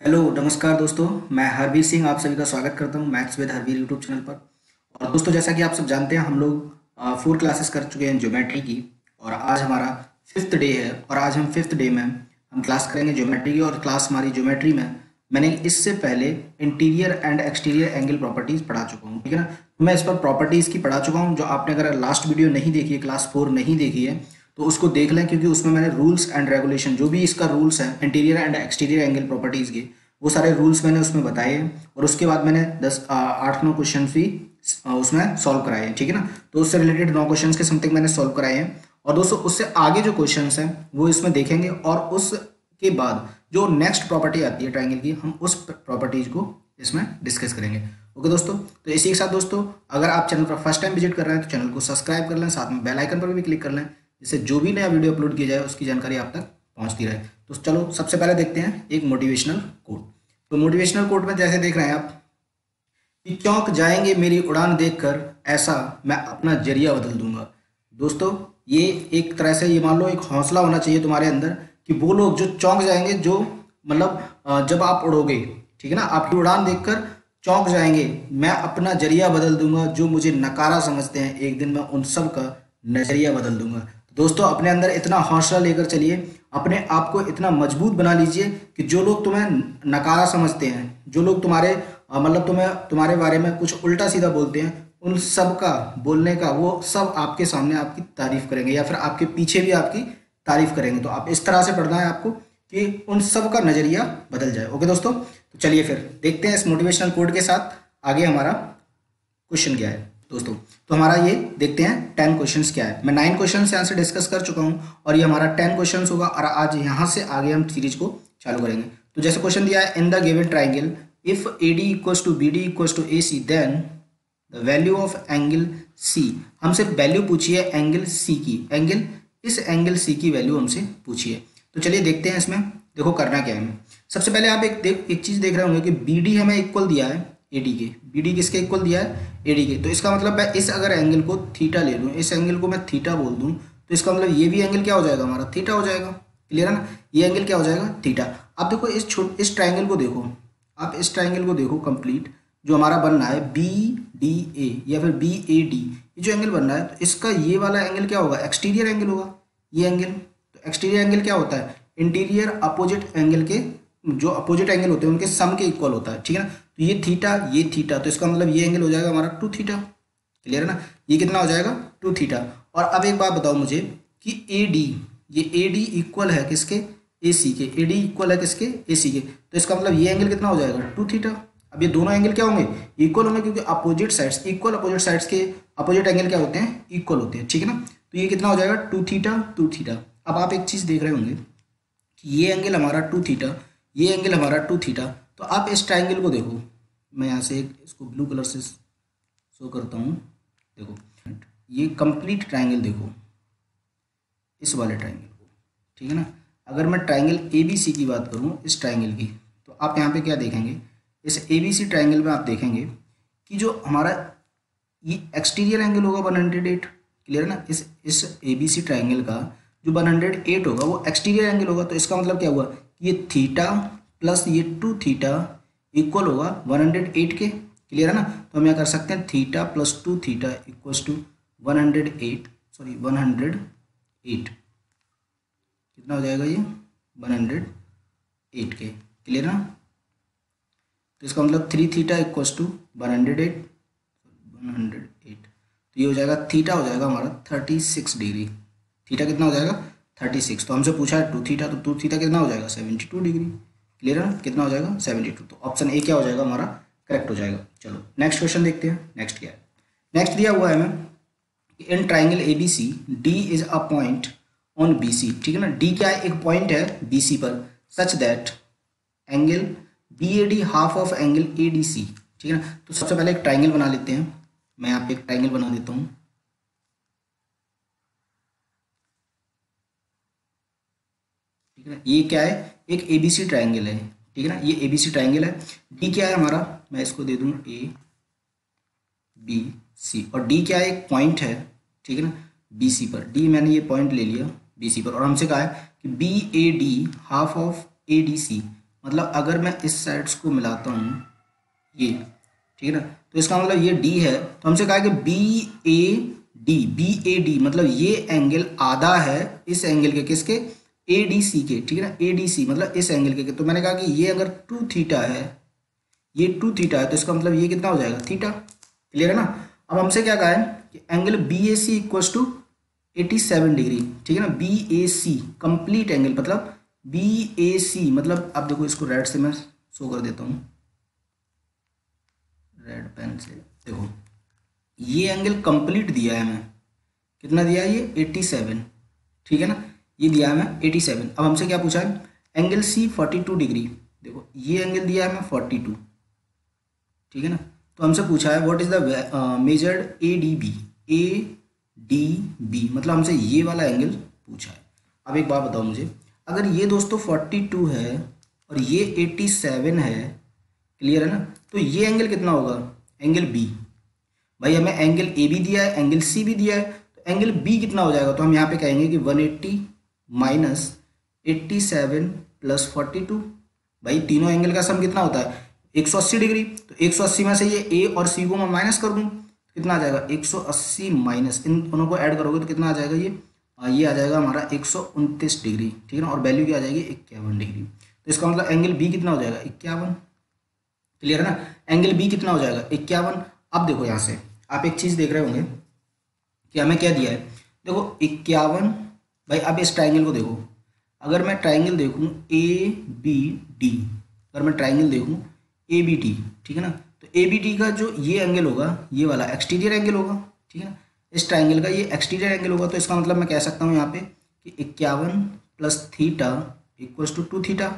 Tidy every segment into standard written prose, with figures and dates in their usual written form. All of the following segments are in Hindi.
हेलो नमस्कार दोस्तों। मैं हरवीर सिंह आप सभी का स्वागत करता हूं maths with Harveer YouTube channel पर। और दोस्तों, जैसा कि आप सब जानते हैं, हम लोग 4 क्लासेस कर चुके हैं ज्योमेट्री की। और आज हमारा 5th डे है और आज हम 5th डे में हम क्लास करेंगे ज्योमेट्री की। और क्लास हमारी ज्योमेट्री में मैंने इससे पहले interior and exterior angle properties पढ़ा चुका हूँ, ठीक है ना। तो मैं इस पर प्रॉपर्टीज़ की पढ़ा चुका हूँ। जो आपने अगर लास्ट वीडियो नहीं देखी है, क्लास 4 नहीं देखी है, तो उसको देख लें, क्योंकि उसमें मैंने रूल्स एंड रेगुलेशन, जो भी इसका रूल्स है interior and exterior angle properties के, वो सारे रूल्स मैंने उसमें बताए हैं। और उसके बाद मैंने 8-9 क्वेश्चन भी उसमें सॉल्व कराए हैं, ठीक है ना। तो उससे रिलेटेड 9 क्वेश्चन के समथिंग मैंने सॉल्व कराए हैं। और दोस्तों, उससे आगे जो क्वेश्चन हैं वो इसमें देखेंगे। और उसके बाद जो नेक्स्ट प्रॉपर्टी आती है ट्राइंगल की, हम उस प्रॉपर्टीज को इसमें डिस्कस करेंगे। ओके दोस्तों, तो इसी के साथ दोस्तों, अगर आप चैनल पर फर्स्ट टाइम विजिट कर रहे हैं तो चैनल को सब्सक्राइब कर लें, साथ में बेल आइकन पर भी क्लिक कर लें, जिससे जो भी नया वीडियो अपलोड किया जाए उसकी जानकारी आप तक पहुंचती रहे। तो चलो सबसे पहले देखते हैं एक मोटिवेशनल कोट। तो मोटिवेशनल कोट में जैसे देख रहे हैं आप कि चौंक जाएंगे मेरी उड़ान देखकर, ऐसा मैं अपना जरिया बदल दूंगा। दोस्तों, ये एक तरह से, ये मान लो एक हौसला होना चाहिए तुम्हारे अंदर कि वो लोग जो चौंक जाएंगे, जो मतलब जब आप उड़ोगे, ठीक है ना, आपकी उड़ान देखकर चौंक जाएंगे, मैं अपना जरिया बदल दूंगा। जो मुझे नकारा समझते हैं, एक दिन मैं उन सब का नजरिया बदल दूंगा। तो दोस्तों, अपने अंदर इतना हौसला लेकर चलिए, अपने आप को इतना मजबूत बना लीजिए कि जो लोग तुम्हें नकारा समझते हैं, जो लोग तुम्हारे मतलब तुम्हारे बारे में कुछ उल्टा सीधा बोलते हैं, उन सब का बोलने का, वो सब आपके सामने आपकी तारीफ करेंगे या फिर आपके पीछे भी आपकी तारीफ करेंगे। तो आप इस तरह से पढ़ना है आपको कि उन सब का नजरिया बदल जाए। ओके दोस्तों, तो चलिए फिर देखते हैं इस मोटिवेशनल कोड के साथ आगे हमारा क्वेश्चन क्या है दोस्तों। तो हमारा ये देखते हैं 10 क्वेश्चंस क्या है। मैं 9 क्वेश्चन यहाँ से डिस्कस कर चुका हूँ और ये हमारा 10 क्वेश्चन होगा। और आज यहाँ से आगे हम सीरीज को चालू करेंगे। तो जैसे क्वेश्चन दिया है, in the given triangle if AD equals to BD equals to AC, then the value of angle C। हमसे वैल्यू पूछी है एंगल C की, इस एंगल C की वैल्यू हमसे पूछी है। तो चलिए देखते हैं इसमें। देखो करना क्या है। सबसे पहले आप एक चीज देख रहे होंगे कि BD हमें इक्वल दिया है AD के। BD किसके इक्वल दिया है? AD के। तो इसका मतलब मैं इस अगर एंगल को थीटा ले लूँ, इस एंगल को मैं थीटा बोल दूँ, तो इसका मतलब ये भी एंगल क्या हो जाएगा? हमारा थीटा हो जाएगा। क्लियर है ना? ये एंगल क्या हो जाएगा? थीटा। अब देखो इस ट्राइंगल को देखो, आप इस ट्राइंगल को देखो कंप्लीट, जो हमारा बन रहा है BDA या फिर BAD, ये जो एंगल बन रहा है, तो इसका ये वाला एंगल क्या होगा? एक्सटीरियर एंगल होगा ये एंगल। तो एक्सटीरियर एंगल क्या होता है? इंटीरियर अपोजिट एंगल के, जो अपोजिट एंगल होते हैं उनके सम के इक्वल होता है, ठीक है ना। तो ये थीटा, ये थीटा, तो इसका मतलब ये एंगल हो जाएगा हमारा 2 थीटा। क्लियर है ना? ये कितना हो जाएगा? 2 थीटा। और अब एक बात बताओ मुझे कि AD, ये AD इक्वल है किसके? AC के। AD इक्वल है किसके? AC के। तो इसका मतलब ये एंगल कितना हो जाएगा? 2 थीटा। अब ये दोनों एंगल क्या होंगे? इक्वल होंगे, क्योंकि opposite sides, equal opposite sides के अपोजिट एंगल क्या होते हैं? इक्वल होते हैं, ठीक है ना। तो ये कितना हो जाएगा? 2 थीटा 2 थीटा। अब आप एक चीज़ देख रहे होंगे कि ये एंगल हमारा 2 थीटा, ये एंगल हमारा 2 थीटा। तो आप इस ट्राइंगल को देखो, मैं यहाँ से इसको ब्लू कलर से शो करता हूँ। देखो ये कंप्लीट ट्राइंगल देखो, इस वाले ट्राइंगल को, ठीक है ना। अगर मैं ट्राइंगल ABC की बात करूँ, इस ट्राइंगल की, तो आप यहाँ पे क्या देखेंगे? इस ABC ट्राइंगल में आप देखेंगे कि जो हमारा ये एक्सटीरियर एंगल होगा 108। क्लियर है ना? इस ABC ट्राइंगल का जो 108 होगा वो एक्सटीरियर एंगल होगा। तो इसका मतलब क्या हुआ? ये थीटा प्लस ये 2 थीटा इक्वल होगा 108 के। क्लियर है ना? तो हम यहाँ कर सकते हैं theta plus 2 theta equals to 108, sorry 108। कितना हो जाएगा ये? 108 के। क्लियर है ना? तो इसका मतलब 3 थीटा इक्वल्स टू 108। तो ये हो जाएगा, थीटा हो जाएगा हमारा 36 डिग्री। थीटा कितना हो जाएगा? 36। तो हमसे पूछा है 2 थीटा, तो 2 थीटा कितना हो जाएगा? 72 डिग्री। क्लियर है ना? कितना हो जाएगा? 72। तो ऑप्शन ए क्या हो जाएगा हमारा? करेक्ट हो जाएगा। चलो नेक्स्ट क्वेश्चन देखते हैं। नेक्स्ट क्या है? नेक्स्ट दिया हुआ है हमें, in triangle ABC D is a point on BC, ठीक है ना। D क्या है? एक पॉइंट है BC पर, such that angle BAD half of angle ADC, ठीक है ना। तो सबसे पहले एक ट्राइंगल बना लेते हैं। मैं यहाँ पे एक ट्राइंगल बना देता हूँ, ठीक है ना। ये क्या है? एक ABC ट्राइंगल है, ठीक है ना। ये ABC ट्राइंगल है। D क्या है हमारा? मैं इसको दे दूँ ABC। और D क्या है? एक पॉइंट है, ठीक है ना, BC पर। D मैंने ये पॉइंट ले लिया BC पर, और हमसे कहा है कि BAD हाफ ऑफ ADC, मतलब अगर मैं इस साइड्स को मिलाता हूँ ये, ठीक है ना, तो इसका मतलब ये डी है, तो हमसे कहा है कि बी ए डी मतलब ये एंगल आधा है इस एंगल के, किसके, ए डी सी के, ठीक है ना, ए डी सी मतलब इस एंगल के। तो मैंने कहा कि ये अगर 2 थीटा है, ये 2 थीटा है, तो इसका मतलब ये कितना हो जाएगा, थीटा। क्लियर है ना। अब हमसे क्या कहा है कि angle B A C equal to 87 degree, ठीक है ना, B A C complete angle मतलब बी ए सी मतलब, अब देखो इसको रेड से मैं शो कर देता हूँ, रेड पेन से, देखो ये एंगल कंप्लीट दिया है हमें, कितना दिया है ये 87, ठीक है ना, ये दिया है हमें 87। अब हमसे क्या पूछा है, एंगल सी 42 डिग्री, देखो ये एंगल दिया है हमें 42, ठीक है ना, तो हमसे पूछा है what is the measured A D B मतलब हमसे ये वाला एंगल पूछा है। अब एक बात बताओ मुझे, अगर ये दोस्तों 42 है और ये 87 है, क्लियर है ना, तो ये एंगल कितना होगा, एंगल बी। भाई हमें एंगल ए भी दिया है, एंगल सी भी दिया है, तो एंगल बी कितना हो जाएगा, तो हम यहाँ पे कहेंगे कि 180 माइनस 87 प्लस 42। भाई तीनों एंगल का सम कितना होता है 180 डिग्री, तो 180 में से ये ए और सी को मैं माइनस कर दूँ, कितना आ जाएगा 180 माइनस, इन दोनों को ऐड करोगे तो कितना आ जाएगा ये आ जाएगा हमारा 129 डिग्री, ठीक है ना, और वैल्यू क्या आ जाएगी 51 डिग्री। तो इसका मतलब एंगल बी कितना हो जाएगा 51। क्लियर है ना, एंगल बी कितना हो जाएगा 51। अब देखो यहाँ से आप एक चीज़ देख रहे होंगे कि हमें क्या दिया है, देखो 51। भाई अब इस ट्राइंगल को देखो, अगर मैं ट्राइंगल देखूँ ए बी डी, अगर मैं ट्राइंगल देखूँ ए बी डी, ठीक है ना, तो ए बी डी का जो ये एंगल होगा ये वाला एक्सटीरियर एंगल होगा, ठीक है ना, इस ट्राइंगल का ये एक्सटीरियर एंगल होगा। तो इसका मतलब मैं कह सकता हूँ यहाँ पे कि 51 plus theta equals to 2 theta,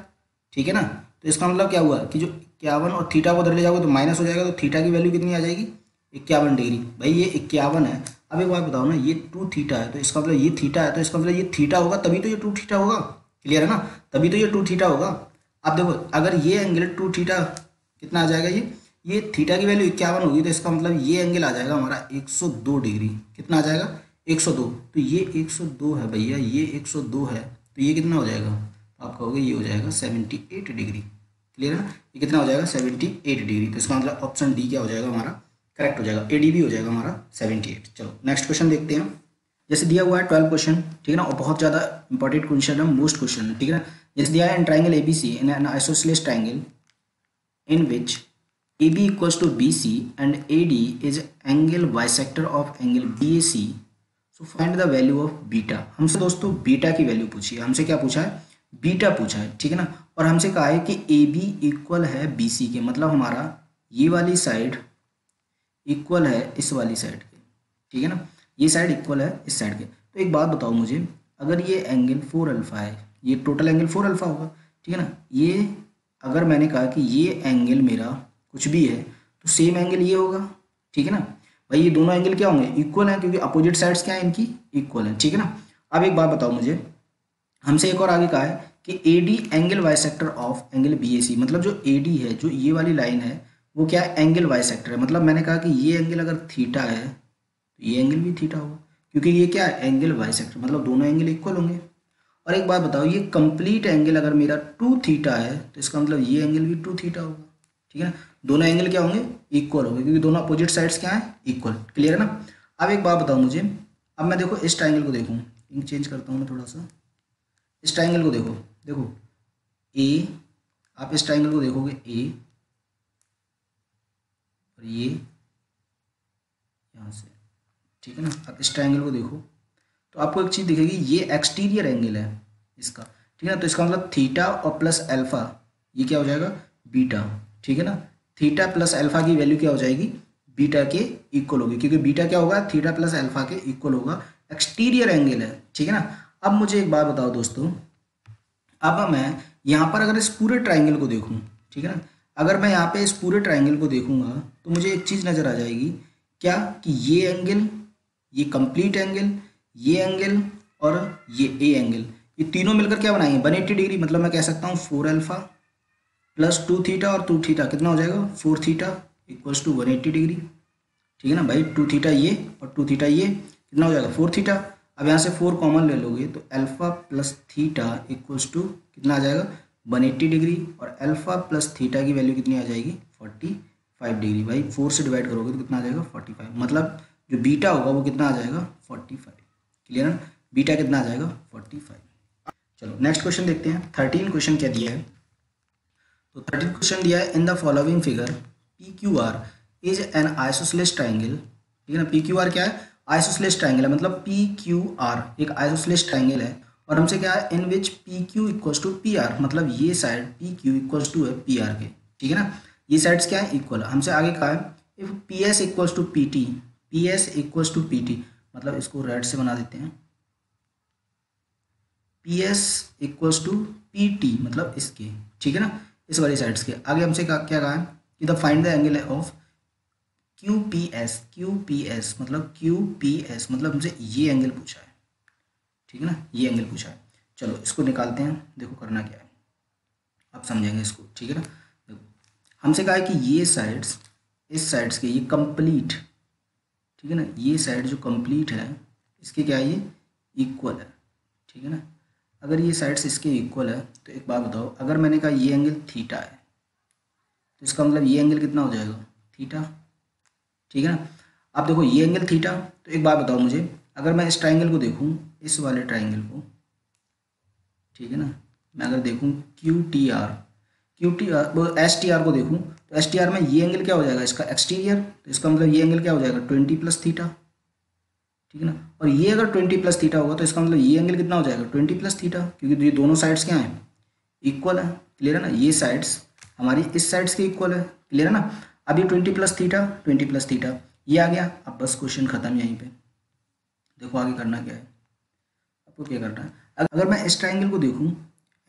ठीक है ना। तो इसका मतलब क्या हुआ कि जो 51 और थीटा को उधर ले जाओगे तो माइनस हो जाएगा, तो थीटा की वैल्यू कितनी आ जाएगी 51 डिग्री। भाई ये 51 है। अब एक बात बताओ ना, ये 2 थीटा है, तो इसका मतलब ये थीटा है, तो इसका मतलब ये थीटा होगा तभी तो ये 2 थीटा होगा। क्लियर है ना, तभी तो ये 2 थीटा होगा। अब देखो अगर ये एंगल 2 थीटा कितना आ जाएगा, ये थीटा की वैल्यू 51 होगी, तो इसका मतलब ये एंगल आ जाएगा हमारा 102 डिग्री। कितना आ जाएगा 102। तो ये 102 है भैया, ये 102 है, तो ये कितना हो जाएगा, आप कहोगे ये हो जाएगा 78 डिग्री। क्लियर है ना, ये कितना हो जाएगा 78 डिग्री। तो इसका मतलब ऑप्शन डी क्या हो जाएगा हमारा, करेक्ट हो जाएगा, एडीबी हो जाएगा हमारा 78। चलो नेक्स्ट क्वेश्चन देखते हैं। जैसे दिया हुआ है 12 क्वेश्चन, ठीक है ना, और बहुत ज़्यादा इंपॉर्टेंट क्वेश्चन है, मोस्ट क्वेश्चन है, ठीक है ना। जैसे दिया है in triangle ABC in an isosceles triangle in which AB equals to BC and AD is angle bisector of angle BAC. So find the value of beta. हमसे दोस्तों बीटा की वैल्यू पूछी है, हमसे क्या पूछा है, बीटा पूछा है, ठीक है ना। और हमसे कहा है कि AB इक्वल है BC के, मतलब हमारा ये वाली साइड इक्वल है इस वाली साइड के, ठीक है ना, ये साइड इक्वल है इस साइड के। तो एक बात बताओ मुझे, अगर ये एंगल 4 अल्फा है, ये टोटल एंगल 4 अल्फा होगा, ठीक है ना। ये अगर मैंने कहा कि ये एंगल मेरा कुछ भी है तो सेम एंगल ये होगा, ठीक है ना। भाई ये दोनों एंगल क्या होंगे, इक्वल हैं, क्योंकि अपोजिट साइड्स क्या है इनकी, इक्वल है, ठीक है ना। अब एक बात बताओ मुझे, हमसे एक और आगे कहा है कि AD angle bisector of angle BAC, मतलब जो AD है, जो ये वाली लाइन है, वो क्या है, एंगल बाइसेक्टर है। मतलब मैंने कहा कि ये एंगल अगर थीटा है तो ये एंगल भी थीटा होगा, क्योंकि ये क्या है, एंगल बाइसेक्टर, मतलब दोनों एंगल इक्वल होंगे। और एक बात बताओ, ये कंप्लीट एंगल अगर मेरा 2 थीटा है तो इसका मतलब ये एंगल भी 2 थीटा होगा, ठीक है ना। दोनों एंगल क्या होंगे, इक्वल होंगे, क्योंकि दोनों अपोजिट साइड्स क्या हैं, इक्वल। क्लियर है ना। अब एक बात बताओ मुझे, अब मैं देखो इस ट्राइंगल को देखूँ, इंक चेंज करता हूँ मैं थोड़ा सा, इस ट्राइंगल को देखो, देखो ए, आप इस ट्राइंगल को देखोगे ए और ये यहाँ से, ठीक है ना। आप इस ट्राइंगल को देखो तो आपको एक चीज़ दिखेगी, ये एक्सटीरियर एंगल है इसका, ठीक है ना। तो इसका मतलब थीटा और प्लस अल्फा ये क्या हो जाएगा, बीटा, ठीक है ना। थीटा प्लस अल्फा की वैल्यू क्या हो जाएगी, बीटा के इक्वल होगी, क्योंकि बीटा क्या होगा, थीटा प्लस अल्फा के इक्वल होगा, एक्सटीरियर एंगल है, ठीक है ना। अब मुझे एक बात बताओ दोस्तों, अब मैं यहाँ पर अगर इस पूरे ट्राइंगल को देखूँ, ठीक है ना, अगर मैं यहाँ पे इस पूरे ट्राइंगल को देखूँगा तो मुझे एक चीज़ नज़र आ जाएगी, क्या कि ये एंगल, ये कंप्लीट एंगल, ये एंगल और ये ए एंगल, ये तीनों मिलकर क्या बनाएंगे 180 डिग्री। मतलब मैं कह सकता हूँ 4 अल्फा प्लस 2 थीटा और 2 थीटा कितना हो जाएगा 4 थीटा इक्वल्स टू 180 डिग्री, ठीक है ना। भाई 2 थीटा ये और 2 थीटा ये कितना हो जाएगा 4 थीटा। अब यहाँ से 4 कॉमन ले लोगे तो alpha plus theta equals to कितना आ जाएगा 180 डिग्री, और अल्फा प्लस थीटा की वैल्यू कितनी आ जाएगी 45 डिग्री। भाई 4 से डिवाइड करोगे तो कितना आ जाएगा 45, मतलब जो बीटा होगा वो कितना आ जाएगा 45। क्लियर है, बीटा कितना आ जाएगा 45। चलो नेक्स्ट क्वेश्चन देखते हैं। 13 क्वेश्चन क्या दिया है, तो 13 क्वेश्चन दिया है in the following figure P Q are is an isosceles triangle. ठीक है ना, पी क्यू आर क्या है, आइसोसेलेस ट्राइंगल है, मतलब पी क्यू आर एक आइसोसेलेस ट्राइंगल है, और हमसे क्या है in which P Q equals to P R, मतलब ये side P Q equals to है पी आर के। ठीक है ना, ये साइड्स क्या है इक्वल है। हमसे आगे कहा है if P S equals to P T, P S equals to P T, मतलब इसको रेड से बना देते हैं, P S equals to P T मतलब इसके। ठीक है ना, इस वाली साइड्स के। आगे हमसे क्या कहा है कि the find the angle of Q P S, Q P S मतलब क्यू पी एस मतलब हमसे ये एंगल पूछा है। ठीक है ना, ये एंगल पूछा है। चलो इसको निकालते हैं, देखो करना क्या है आप समझेंगे इसको। ठीक है ना, देखो हमसे कहा है कि ये साइड्स, इस साइड्स के ये कंप्लीट, ठीक है ना, ये साइड जो कंप्लीट है इसके क्या है ये इक्वल है। ठीक है ना, अगर ये साइड्स इसके इक्वल है तो एक बात बताओ, अगर मैंने कहा ये एंगल थीटा है तो इसका मतलब ये एंगल कितना हो जाएगा थीटा। ठीक है ना, आप देखो ये एंगल थीटा, तो एक बात बताओ मुझे, अगर मैं इस ट्राइंगल को देखूं, इस वाले ट्राइंगल को, ठीक है ना, मैं अगर देखूं Q T R S T R को देखूं, तो एस टी आर में ये एंगल क्या हो जाएगा इसका एक्सटीरियर, तो इसका मतलब ये एंगल क्या हो जाएगा 20 प्लस थीटा। ठीक है ना, और ये अगर 20 प्लस थीटा होगा तो इसका मतलब ये एंगल कितना हो जाएगा 20 प्लस थीटा, क्योंकि ये दोनों साइड्स क्या हैं इक्वल है। क्लियर है ना, ये साइड्स हमारी इस साइड्स के इक्वल है। क्लियर है ना, अब ये 20 प्लस थीटा, 20 प्लस थीटा ये आ गया। अब बस क्वेश्चन खत्म यहीं पे। देखो आगे करना क्या है, आपको क्या करना है, अगर मैं इस ट्राइंगल को देखूं,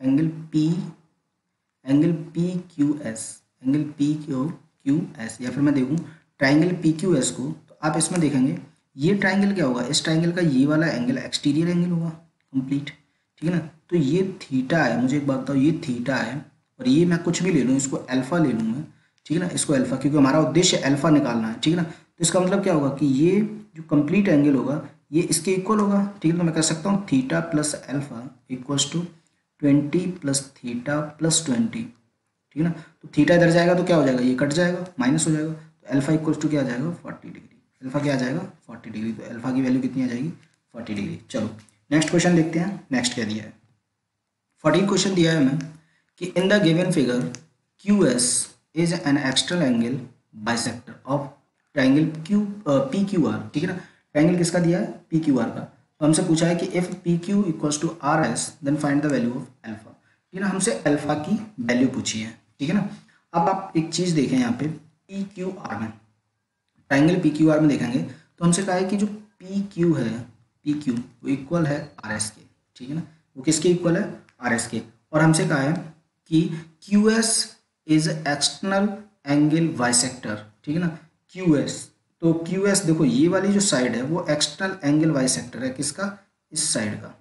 angle P Q S, angle P Q S, या फिर मैं देखूं ट्राइंगल पी क्यू एस को, तो आप इसमें देखेंगे ये ट्राइंगल क्या होगा, इस ट्राइंगल का ये वाला एंगल एक्सटीरियर एंगल होगा कंप्लीट। ठीक है ना, तो ये थीटा है, मुझे एक बात बताओ ये थीटा है, और ये मैं कुछ भी ले लूँ, इसको अल्फा ले लूँ मैं। ठीक है ना, इसको अल्फा, क्योंकि हमारा उद्देश्य अल्फा निकालना है। ठीक है ना, तो इसका मतलब क्या होगा कि ये जो कंप्लीट एंगल होगा ये इसके इक्वल होगा। ठीक है, तो मैं कह सकता हूँ theta plus alpha equals to 20 plus theta plus 20। ठीक है ना, तो थीटा इधर जाएगा तो क्या हो जाएगा, ये कट जाएगा, माइनस हो जाएगा, तो अल्फा इक्वल्स टू क्या आ जाएगा 40 डिग्री। अल्फा क्या आ जाएगा 40 डिग्री, तो अल्फा की वैल्यू कितनी आ जाएगी 40 डिग्री। चलो नेक्स्ट क्वेश्चन देखते हैं। नेक्स्ट क्या दिया है, 14 क्वेश्चन दिया है हमें कि in the given figure Q S is an external angle bisector of triangle Q P Q R. ठीक है ना, ट्राइंगल किसका दिया है पी क्यू आर का, तो हमसे पूछा है कि if P Q equals to R S then find the value of alpha. ठीक है ना, हमसे अल्फा की वैल्यू पूछी है। ठीक है ना, अब आप एक चीज़ देखें यहाँ पे पी क्यू आर में, ट्राइंगल पी क्यू आर में देखेंगे तो हमसे कहा है कि जो पी क्यू है, पी क्यू वो इक्वल है आर एस के। ठीक है ना, वो किसके इक्वल है आर एस के, और हमसे कहा है कि Q S is external angle bisector. ठीक है ना, क्यू एस, तो क्यू एस देखो ये वाली जो साइड है वो एक्सटर्नल एंगल बाइसेक्टर है किसका, इस साइड का।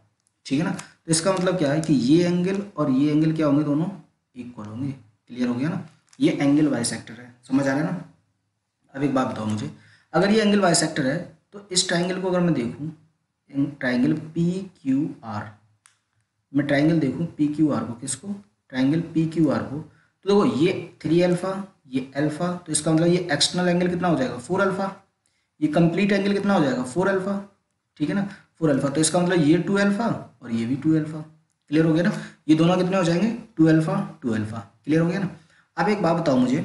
ठीक है ना, तो इसका मतलब क्या है कि ये एंगल और ये एंगल क्या होंगे, दोनों इक्वल होंगे। क्लियर हो गया ना, ये एंगल बाइसेक्टर है, समझ आ रहा है ना। अब एक बात बताओ मुझे, अगर ये एंगल बाइसेक्टर है तो इस ट्राइंगल को अगर मैं देखूं, ट्राइंगल पी क्यू आर, मैं ट्राइंगल देखूं पी क्यू आर को, किसको ट्राइंगल पी क्यू आर को, तो देखो ये 3 अल्फा, ये अल्फा, तो इसका मतलब ये एक्सटर्नल एंगल कितना हो जाएगा 4 अल्फा, ये कंप्लीट एंगल कितना हो जाएगा 4 अल्फा। ठीक है ना, 4 अल्फा, तो इसका मतलब ये 2 अल्फा और ये भी 2 अल्फा। क्लियर हो गया ना, ये दोनों कितने हो जाएंगे 2 अल्फा 2 अल्फा। क्लियर हो गया ना। अब एक बात बताओ मुझे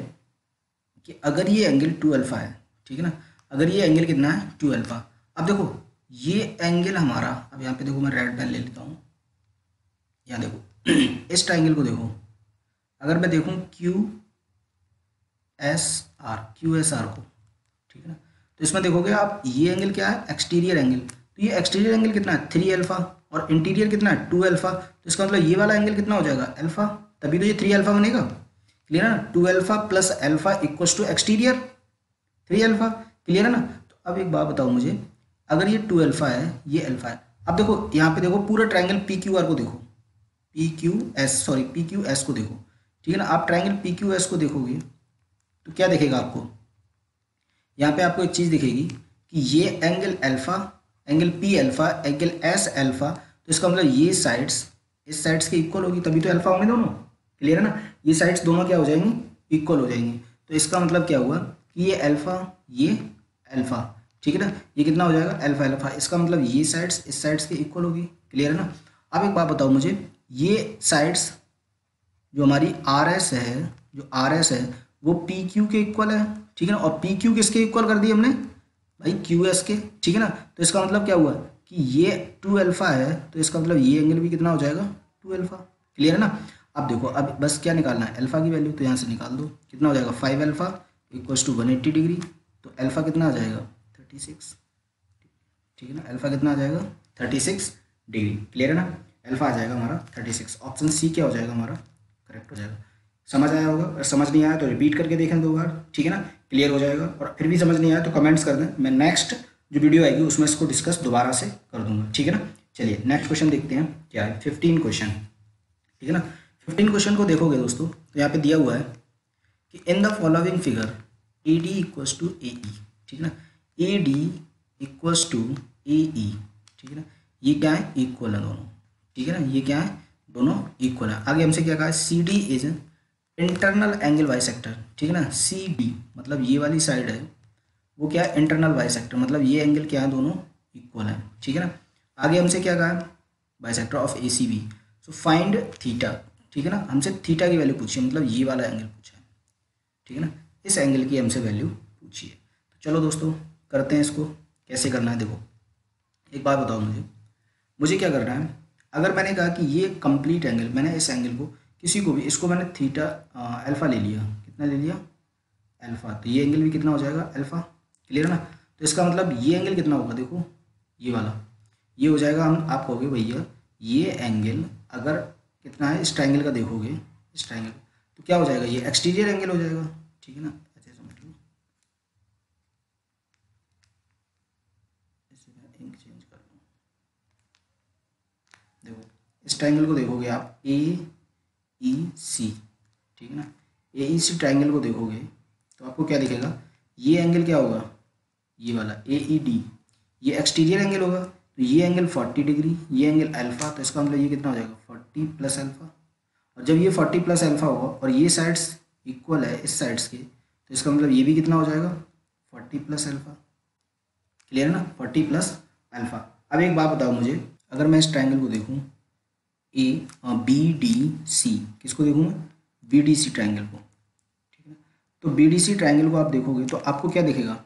कि अगर ये एंगल 2 अल्फा है, ठीक है ना, अगर ये एंगल कितना है 2 अल्फा, अब देखो ये एंगल हमारा, अब यहाँ पे देखो मैं रेड पेन ले लेता हूँ, यहाँ देखो इस ट्राइंगल को देखो, अगर मैं देखूँ क्यू एस आर को, ठीक है ना, तो इसमें देखोगे आप ये एंगल क्या है एक्सटीरियर एंगल, तो ये एक्सटीरियर एंगल कितना है 3 अल्फा और इंटीरियर कितना है 2 अल्फा, तो इसका मतलब ये वाला एंगल कितना हो जाएगा अल्फा, तभी तो ये 3 अल्फा बनेगा। क्लियर है ना, 2 alpha plus alpha equals to exterior 3 alpha. Clear है ना, तो अब एक बात बताओ मुझे, अगर ये 2 अल्फा है ये अल्फा है, अब देखो यहाँ पे देखो पूरा ट्राइंगल पी क्यू आर को देखो, पी क्यू एस को देखो। ठीक है ना, आप ट्राइंगल पी क्यू एस को देखोगे तो क्या दिखेगा आपको, यहाँ पे आपको एक चीज़ दिखेगी कि ये angle alpha, angle P alpha, angle S alpha, तो इसका मतलब ये साइड्स इस साइड्स के इक्वल होगी, तभी तो अल्फा होंगे दोनों। क्लियर है ना। ये साइड्स दोनों क्या हो जाएंगी, इक्वल हो जाएंगी। तो इसका मतलब क्या हुआ कि ये अल्फा, ये अल्फा, ठीक है ना, ये कितना हो जाएगा अल्फा अल्फा। इसका मतलब ये साइड्स इस साइड्स के इक्वल होगी। क्लियर है ना। अब एक बात बताओ मुझे, ये साइड्स जो हमारी आर एस है, जो आर एस है वो पी क्यू के इक्वल है, ठीक है ना। और पी क्यू किसके इक्वल कर दी हमने भाई, क्यू एस के, ठीक है ना। तो इसका मतलब क्या हुआ कि ये 2 अल्फा है, तो इसका मतलब ये एंगल भी कितना हो जाएगा 2 अल्फा। क्लियर है ना। अब देखो, अब बस क्या निकालना है, अल्फा की वैल्यू, तो यहाँ से निकाल दो, कितना हो जाएगा 5 अल्फा इक्वल्स टू 180 डिग्री। तो अल्फा कितना आ जाएगा 36, ठीक है ना। अल्फा कितना आ जाएगा 36 डिग्री। क्लियर है ना। अल्फा आ जाएगा हमारा 36। ऑप्शन सी क्या हो जाएगा हमारा, करेक्ट हो जाएगा। समझ आया होगा, अगर समझ नहीं आया तो रिपीट करके देखें 2 बार, ठीक है ना, क्लियर हो जाएगा। और फिर भी समझ नहीं आया तो कमेंट्स कर दें, मैं नेक्स्ट जो वीडियो आएगी उसमें इसको डिस्कस दोबारा से कर दूंगा, ठीक है ना। चलिए नेक्स्ट क्वेश्चन देखते हैं क्या है, 15 क्वेश्चन, ठीक है ना। 15 क्वेश्चन को देखोगे दोस्तों तो यहाँ पे दिया हुआ है कि in the following figure A D equals to A E, ठीक है ना, A D equals to A E, ठीक है ना। ये क्या है, इक्वल है दोनों, ठीक है ना, ये क्या है दोनों इक्वल है। आगे हमसे क्या कहा है, C D is internal angle bisector, ठीक है ना। सी डी मतलब ये वाली साइड है वो क्या है, इंटरनल बाइसेक्टर, मतलब ये एंगल क्या है दोनों इक्वल है, ठीक है ना। आगे हमसे क्या कहा है, bisector of A C B, so find theta, ठीक है ना। हमसे थीटा की वैल्यू पूछी है, मतलब ये वाला एंगल पूछा है, ठीक है ना, इस एंगल की हमसे वैल्यू पूछी है। तो चलो दोस्तों करते हैं इसको, कैसे करना है देखो। एक बात बताओ मुझे, मुझे क्या करना है, अगर मैंने कहा कि ये कंप्लीट एंगल, मैंने इस एंगल को किसी को भी, इसको मैंने थीटा अल्फ़ा ले लिया, कितना ले लिया अल्फ़ा, तो ये एंगल भी कितना हो जाएगा अल्फ़ा। क्लियर है ना। तो इसका मतलब ये एंगल कितना होगा, देखो ये वाला, ये हो जाएगा, हम आप कहोगे भैया ये एंगल अगर कितना है इस ट्रायंगल का देखोगे, इस ट्रायंगल तो क्या हो जाएगा, ये एक्सटीरियर एंगल हो जाएगा, ठीक है ना। ऐसे समझ लो, इसे मैं इंक चेंज कर लूँ। देखो इस ट्रायंगल को देखोगे आप, ए ई सी, ठीक है ना, ए ई सी ट्रायंगल को देखोगे तो आपको क्या दिखेगा, ये एंगल क्या होगा, ये वाला ए ई डी, ये एक्सटीरियर एंगल होगा, तो ये एंगल 40 डिग्री, ये एंगल अल्फा, तो इसका मतलब ये कितना हो जाएगा 40 प्लस अल्फा। और जब ये 40 प्लस अल्फा होगा और ये साइड्स इक्वल है इस साइड्स के, तो इसका मतलब ये भी कितना हो जाएगा 40 प्लस अल्फा। क्लियर है ना, 40 प्लस अल्फा। अब एक बात बताओ मुझे, अगर मैं इस ट्रायंगल को देखूँ ए बी डी सी, किसको देखूँ मैं, बी डी सी ट्रायंगल को, ठीक है ना। तो बी डी सी ट्रायंगल को आप देखोगे तो आपको क्या दिखेगा,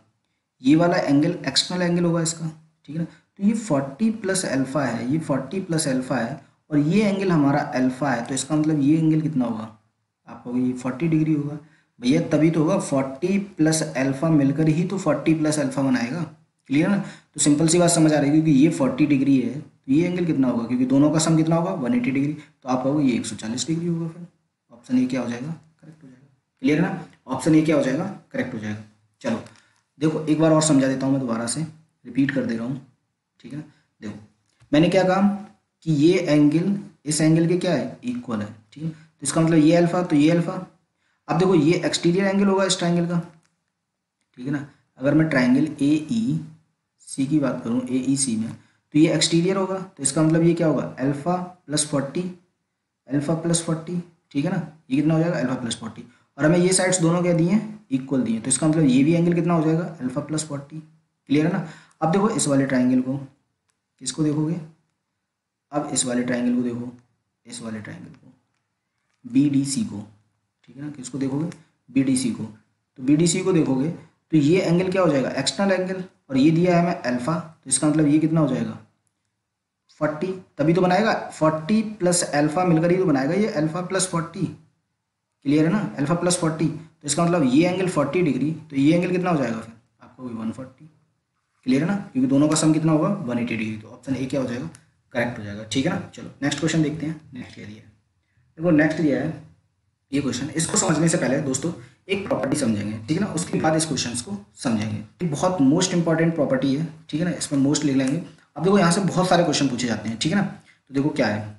ये वाला एंगल एक्सटर्नल एंगल होगा इसका, ठीक है ना। तो ये 40 प्लस अल्फा है, ये 40 प्लस अल्फा है, और ये एंगल हमारा अल्फा है, तो इसका मतलब ये एंगल कितना होगा, आप कहोगे ये 40 डिग्री होगा। भैया तभी तो होगा, 40 प्लस अल्फा मिलकर ही तो 40 प्लस अल्फा बनाएगा। क्लियर ना। तो सिंपल सी बात समझ आ रही है, क्योंकि ये 40 डिग्री है तो ये एंगल कितना होगा, क्योंकि दोनों का सम कितना होगा 180 डिग्री, तो आप कहोगे ये 140 डिग्री होगा। फिर ऑप्शन ए क्या हो जाएगा, करेक्ट हो जाएगा। क्लियर है ना, ऑप्शन ए क्या हो जाएगा, करेक्ट हो जाएगा। चलो देखो एक बार और समझा देता हूँ मैं, दोबारा से रिपीट कर दे रहा हूँ, ठीक है ना। देखो मैंने क्या कहा कि ये एंगल इस एंगल के क्या है, इक्वल है, ठीक है। तो इसका मतलब ये अल्फा, तो ये अल्फा। अब देखो ये एक्सटीरियर एंगल होगा इस ट्रायंगल का, ठीक है ना। अगर मैं ट्रायंगल ए ई सी की बात करूँ, ए ई सी में, तो ये एक्सटीरियर होगा, तो इसका मतलब ये क्या होगा अल्फा प्लस 40, अल्फा प्लस 40, ठीक है ना। ये कितना हो जाएगा अल्फा प्लस 40, और हमें ये साइड्स दोनों क्या दिए हैं, इक्वल दिए, तो इसका मतलब ये भी एंगल कितना हो जाएगा अल्फा प्लस 40। क्लियर है ना। अब देखो इस वाले ट्रायंगल को, किसको देखोगे, अब इस वाले ट्रायंगल को देखो, इस वाले ट्रायंगल को बी डी सी को, ठीक है ना, किसको देखोगे बी डी सी को। तो बी डी सी को देखोगे तो ये एंगल क्या हो जाएगा एक्सटर्नल एंगल, और ये दिया है हमें अल्फा, तो इसका मतलब ये कितना हो जाएगा 40, तभी तो बनाएगा 40 प्लस अल्फा मिलकर ही तो बनाएगा ये अल्फा प्लस 40। क्लियर है ना, अल्फा प्लस 40, तो इसका मतलब ये एंगल 40 डिग्री, तो ये एंगल कितना हो जाएगा फिर आपको 140। क्लियर है ना, क्योंकि दोनों का सम कितना होगा 180 डिग्री, तो ऑप्शन ए क्या हो जाएगा, करेक्ट हो जाएगा, ठीक है ना। चलो नेक्स्ट क्वेश्चन देखते हैं। नेक्स्ट क्या दिया है, देखो नेक्स्ट दिया है ये क्वेश्चन, इसको समझने से पहले दोस्तों एक प्रॉपर्टी समझेंगे, ठीक है ना, उसके बाद इस क्वेश्चन को समझेंगे। ये बहुत मोस्ट इंपॉर्टेंट प्रॉपर्टी है, ठीक है ना, इसमें मोस्ट लिख लेंगे। अब देखो यहाँ से बहुत सारे क्वेश्चन पूछे जाते हैं, ठीक है ना। तो देखो क्या है,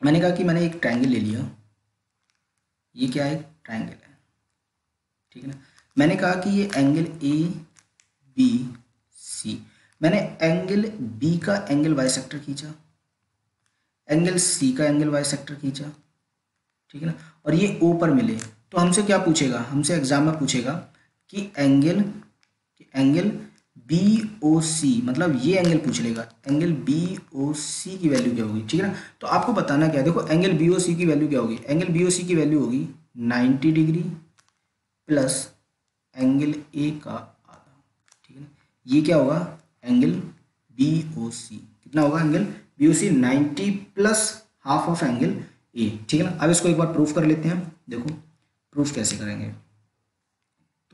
मैंने कहा कि मैंने एक ट्रायंगल ले लिया, ये क्या है ट्रायंगल है, ठीक है ना। मैंने कहा कि ये एंगल ए बी सी, मैंने एंगल बी का एंगल बाइसेक्टर खींचा, एंगल सी का एंगल बाइसेक्टर खींचा, ठीक है ना, और ये ओ पर मिले तो हमसे क्या पूछेगा, हमसे एग्जाम में पूछेगा कि एंगल बी ओ सी, मतलब ये एंगल पूछ लेगा, एंगल बी ओ सी की वैल्यू क्या होगी, ठीक है ना। तो आपको बताना क्या है, देखो एंगल बी ओ सी की वैल्यू क्या होगी, एंगल बी ओ सी की वैल्यू होगी 90 डिग्री प्लस एंगल ए का आधा, ठीक है ना। ये क्या होगा, एंगल बी ओ सी कितना होगा, angle B O C 90 plus half of angle A, ठीक है ना। अब इसको एक बार प्रूफ कर लेते हैं, देखो प्रूफ कैसे करेंगे,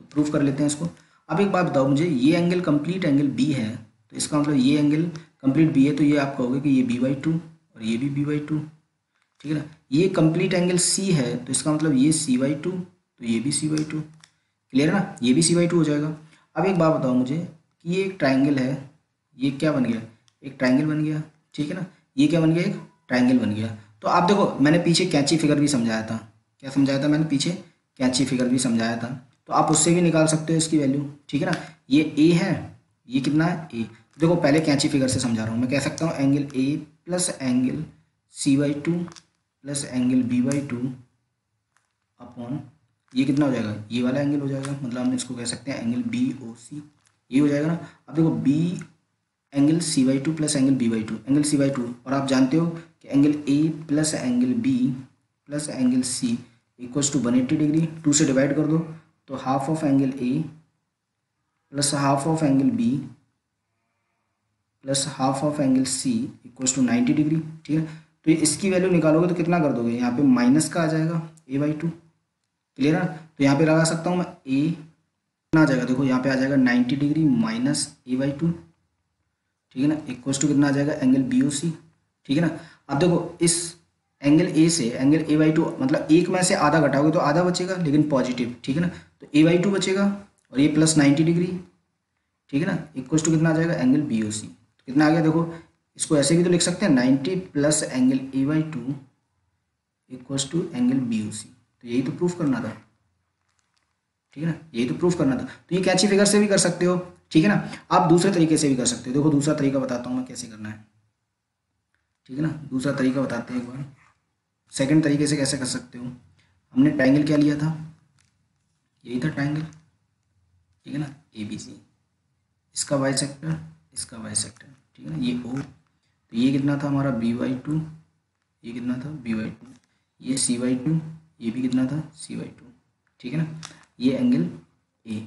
तो प्रूफ कर लेते हैं इसको। अब एक बात बताओ मुझे, ये एंगल कंप्लीट एंगल बी है, तो इसका मतलब ये एंगल कंप्लीट बी है, तो ये आप कहोगे कि ये b/2 और ये भी b/2, ठीक है ना। ये कंप्लीट एंगल सी है, तो इसका मतलब ये c/2, तो ये भी c/2, क्लियर है ना, ये भी c/2 हो जाएगा। अब एक बात बताओ मुझे कि ये एक ट्राइंगल है, ये क्या बन गया, एक ट्राइंगल बन गया, ठीक है ना, ये क्या बन गया, एक ट्राइंगल बन गया। तो आप देखो मैंने पीछे कैंची फिगर भी समझाया था, क्या समझाया था मैंने, पीछे कैंची फिगर भी समझाया था, तो आप उससे भी निकाल सकते हो इसकी वैल्यू, ठीक है ना। ये ए है, ये कितना है ए, तो देखो पहले कैंची फिगर से समझा रहा हूँ, मैं कह सकता हूँ angle A plus angle c/2 plus angle b/2 upon ये कितना हो जाएगा, ये वाला एंगल हो जाएगा, मतलब हम इसको कह सकते हैं एंगल बी ओ सी, ये हो जाएगा ना। अब देखो B angle c/2 plus angle b/2, angle c/2, और आप जानते हो कि angle A plus angle B plus angle C equals to 180 degree, 2 से डिवाइड कर दो तो half of angle A plus half of angle B plus half of angle C equals to 90 degree, ठीक है। तो इसकी वैल्यू निकालोगे तो कितना कर दोगे, यहाँ पे माइनस का आ जाएगा a/2, क्लियर है। तो यहाँ पे लगा सकता हूँ मैं ए कितना आ जाएगा, देखो यहाँ पे आ जाएगा 90 डिग्री माइनस a/2, ठीक है ना, इक्वल्स टू कितना आ जाएगा एंगल बी ओ सी, ठीक है ना। अब देखो इस एंगल ए से एंगल a/2, मतलब एक में से आधा घटाओगे तो आधा बचेगा लेकिन पॉजिटिव, ठीक है ना, तो a/2 बचेगा और ये प्लस 90 डिग्री, ठीक है ना, इक्वल्स टू कितना आ जाएगा एंगल बी ओ सी, तो कितना आ गया, देखो इसको ऐसे भी तो लिख सकते हैं 90 plus angle a/2 equals to angle B O C, तो यही तो प्रूफ करना था, ठीक है ना, यही तो प्रूफ करना था। तो ये कैंची फिगर से भी कर सकते हो, ठीक है ना। आप दूसरे तरीके से भी कर सकते हो, देखो दूसरा तरीका बताता हूँ मैं कैसे करना है, ठीक है ना, दूसरा तरीका बताते हैं एक बार। सेकंड तरीके से कैसे कर सकते हो, हमने ट्राइंगल क्या लिया था, यही था ट्राइंगल, ठीक है ना, ABC, इसका वाई सेक्टर, इसका वाई सेक्टर, ठीक है ना, ये O, तो ये कितना था हमारा b/2, ये कितना था b/2, ये c/2, ये भी कितना था c/2, ठीक है ना। ये एंगल A,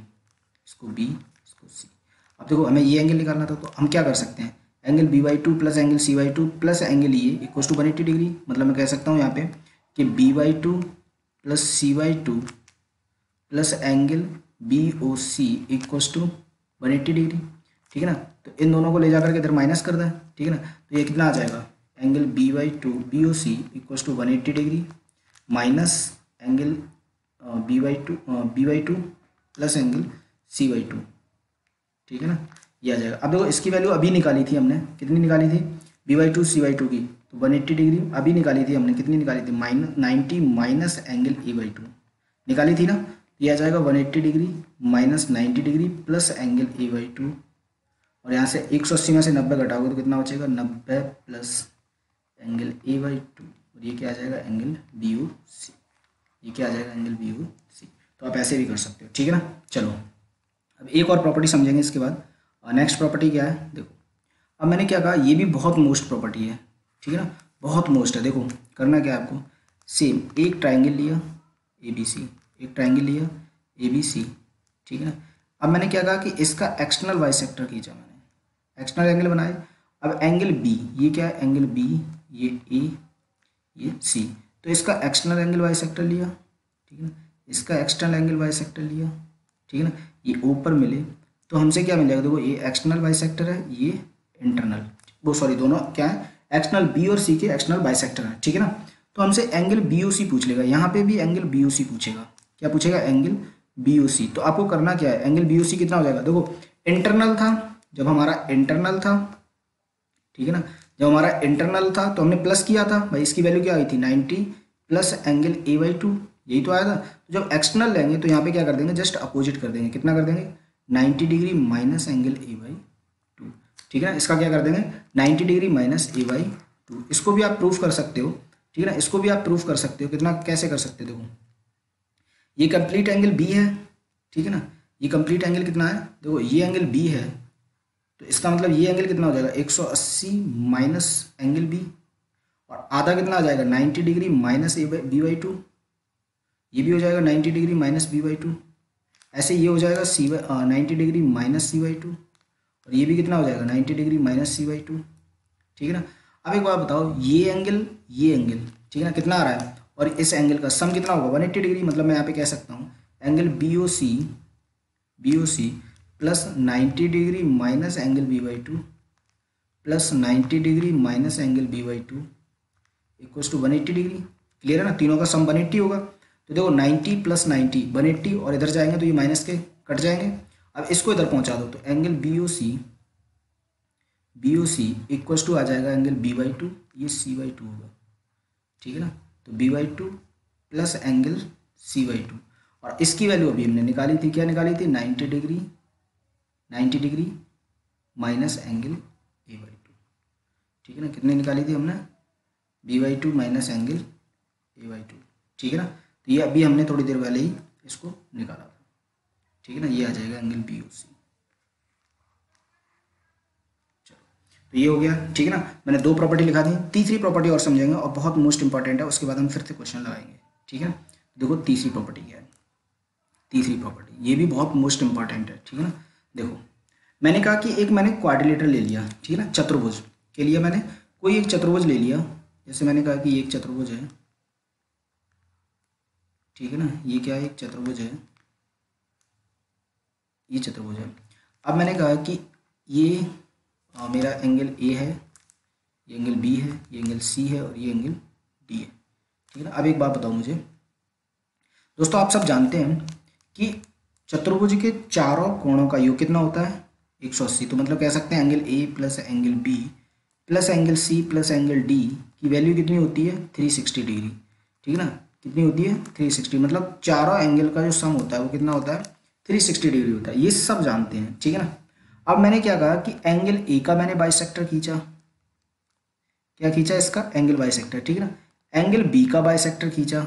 इसको B, इसको C। अब देखो हमें ये एंगल निकालना था, तो हम क्या कर सकते हैं, angle b/2 plus angle c/2 plus angle ये इक्वल टू 180 डिग्री, मतलब मैं कह सकता हूँ यहाँ पे कि b/2 plus c/2 plus angle BOC equals to 180 degree, ठीक है ना। तो इन दोनों को ले जाकर के इधर माइनस कर दें, ठीक है ना, तो ये कितना आ जाएगा, angle b/2 BOC equals to 180 degree minus angle b/2 plus angle c/2, ठीक है ना, ये आ जाएगा। अब देखो इसकी वैल्यू अभी निकाली थी हमने, कितनी निकाली थी, b/2 c/2 की, तो 180 डिग्री अभी निकाली थी हमने, कितनी निकाली थी, -90 माइनस एंगल a/2 निकाली थी ना, ये आ जाएगा 180 degree minus 90 degree plus angle a/2, और यहाँ से 180 में से 90 घटाओगे तो कितना बचेगा, 90 प्लस एंगल a/2, और ये क्या आ जाएगा एंगल BOC, ये क्या आ जाएगा एंगल BOC। तो आप ऐसे भी कर सकते हो, ठीक है ना। चलो अब एक और प्रॉपर्टी समझेंगे इसके बाद। नेक्स्ट प्रॉपर्टी क्या है, देखो अब मैंने क्या कहा, ये भी बहुत मोस्ट प्रॉपर्टी है, ठीक है ना, बहुत मोस्ट है। देखो करना क्या है आपको, सेम एक ट्राइंगल लिया ABC, एक ट्राइंगल लिया ABC, ठीक है ना। अब मैंने क्या कहा कि इसका एक्सटर्नल बाइसेक्टर खींचा मैंने, एक्सटर्नल एंगल बनाए। अब एंगल B, ये क्या है एंगल B, ये A, ये C, तो इसका एक्सटर्नल एंगल बाइसेक्टर लिया, ठीक है ना, इसका एक्सटर्नल एंगल बाइसेक्टर लिया, ठीक है ना, ये ऊपर मिले तो हमसे क्या मिलेगा, देखो ये एक्सटर्नल बाइसेक्टर है, ये इंटरनल, वो सॉरी दोनों क्या है, एक्सटर्नल B और C के एक्सटर्नल बाइसेक्टर है, ठीक है ना। तो हमसे एंगल BOC पूछ लेगा, यहाँ पे भी एंगल BOC पूछेगा, क्या पूछेगा एंगल BOC। तो आपको करना क्या है, एंगल BOC कितना हो जाएगा, देखो इंटरनल था, जब हमारा इंटरनल था, ठीक है ना, जब हमारा इंटरनल था तो हमने प्लस किया था भाई, इसकी वैल्यू क्या आई थी 90 प्लस एंगल a/2, यही तो आया था। तो जब एक्सटर्नल लेंगे तो यहाँ पे क्या कर देंगे, जस्ट अपोजिट कर देंगे, कितना कर देंगे 90 डिग्री माइनस एंगल a/2, ठीक है ना, इसका क्या कर देंगे 90 डिग्री माइनस a/2, इसको भी आप प्रूफ कर सकते हो, ठीक है ना। इसको भी आप प्रूफ कर सकते हो, कितना कैसे कर सकते हो, देखो ये कंप्लीट एंगल बी है, ठीक है ना। ये कंप्लीट एंगल कितना है, देखो ये एंगल बी है, तो इसका मतलब ये एंगल कितना हो जाएगा 180 माइनस एंगल बी, और आधा कितना आ जाएगा 90 डिग्री माइनस बी/2, ये भी हो जाएगा 90 डिग्री माइनस बी/2। ऐसे ये हो जाएगा 90 डिग्री माइनस C/2, और ये भी कितना हो जाएगा 90 डिग्री माइनस C/2, ठीक है ना। अब एक बात बताओ, ये एंगल ठीक है ना कितना आ रहा है, और इस एंगल का सम कितना होगा 180 डिग्री, मतलब मैं यहाँ पे कह सकता हूँ angle BOC plus 90 degree minus angle B/2 plus 90 degree minus angle B/2 equals to 180 degree. Clear है ना, तीनों का सम 180 होगा। तो देखो 90 प्लस 90 180, और इधर जाएंगे तो ये माइनस के कट जाएंगे। अब इसको इधर पहुंचा दो, तो एंगल BOC इक्वल्स टू आ जाएगा एंगल B/2, ये C/2 होगा, ठीक है ना। तो B/2 प्लस एंगल C/2, और इसकी वैल्यू अभी हमने निकाली थी, क्या निकाली थी 90 डिग्री माइनस एंगल A/2, ठीक है ना। कितने निकाली थी हमने B/2 माइनस एंगल A/2, ठीक है ना। तो ये अभी हमने थोड़ी देर पहले ही इसको निकाला था, ठीक है ना। ये आ जाएगा एंगल BOC। चलो, तो ये हो गया, ठीक है ना। मैंने 2 प्रॉपर्टी लिखा दी, तीसरी प्रॉपर्टी और समझेंगे, और बहुत मोस्ट इंपॉर्टेंट है, उसके बाद हम फिर से क्वेश्चन लगाएंगे, ठीक है। देखो तीसरी प्रॉपर्टी क्या है, तीसरी प्रॉपर्टी ये भी बहुत मोस्ट इंपॉर्टेंट है, ठीक है ना। देखो मैंने कहा कि एक मैंने क्वाड्रिलेटरल ले लिया, ठीक है ना, चतुर्भुज के लिए मैंने कोई एक चतुर्भुज ले लिया, जैसे मैंने कहा कि ये एक चतुर्भुज है, ठीक है ना। ये क्या है, एक चतुर्भुज है, ये चतुर्भुज है। अब मैंने कहा कि ये मेरा एंगल A है, ये एंगल B है, ये एंगल C है, और ये एंगल D है, ठीक है ना। अब एक बात बताओ मुझे दोस्तों, आप सब जानते हैं कि चतुर्भुज के चारों कोणों का योग कितना होता है 180। तो मतलब कह सकते हैं angle A plus angle B plus angle C plus angle D की वैल्यू कितनी होती है 360 डिग्री, ठीक है ना। कितनी होती है 360, मतलब चारों एंगल का जो सम होता है वो कितना होता है 360 डिग्री होता है, ये सब जानते हैं, ठीक है ना। अब मैंने क्या कहा कि एंगल A का मैंने बाइसेक्टर खींचा, क्या खींचा इसका एंगल बाइसेक्टर, ठीक है ना। एंगल B का बाइसेक्टर खींचा,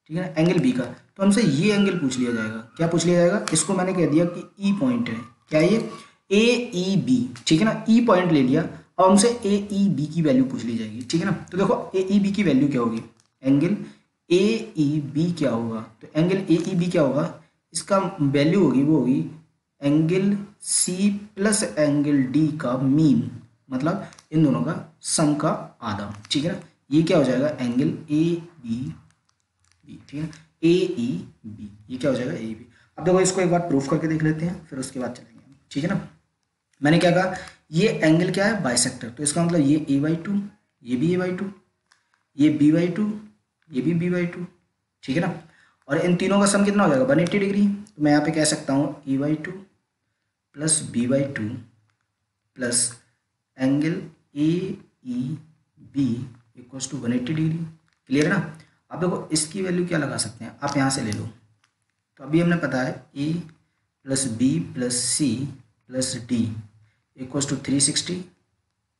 ठीक है ना, एंगल B का। तो हमसे ये एंगल पूछ लिया जाएगा, क्या पूछ लिया जाएगा, इसको मैंने कह दिया कि E पॉइंट है, क्या ये AEB, ठीक है ना, E पॉइंट ले लिया। अब हमसे AEB की वैल्यू पूछ ली जाएगी, ठीक है ना। तो देखो AEB की वैल्यू क्या होगी, एंगल AEB क्या होगा, तो एंगल AEB क्या होगा, इसका वैल्यू होगी वो होगी angle C plus angle D का मीन, मतलब इन दोनों का सम का आधा, ठीक है ना। ये क्या हो जाएगा एंगल ABB, ठीक है, AEB, ये क्या हो जाएगा AEB। अब देखो इसको एक बार प्रूफ करके देख लेते हैं, फिर उसके बाद चलेंगे, ठीक है ना। मैंने क्या कहा, ये एंगल क्या है बाइसेक्टर, तो इसका मतलब ये A/2, ये भी A/2, ये B/2, ये भी B/2, ठीक है ना। और इन तीनों का सम कितना हो जाएगा 180 डिग्री। तो मैं यहाँ पे कह सकता हूँ A/2 plus B/2 plus angle AEB equals to 180 degree. Clear है ना। अब देखो इसकी वैल्यू क्या लगा सकते हैं, आप यहाँ से ले लो। तो अभी हमने पता है A plus B plus C plus D equals to 360,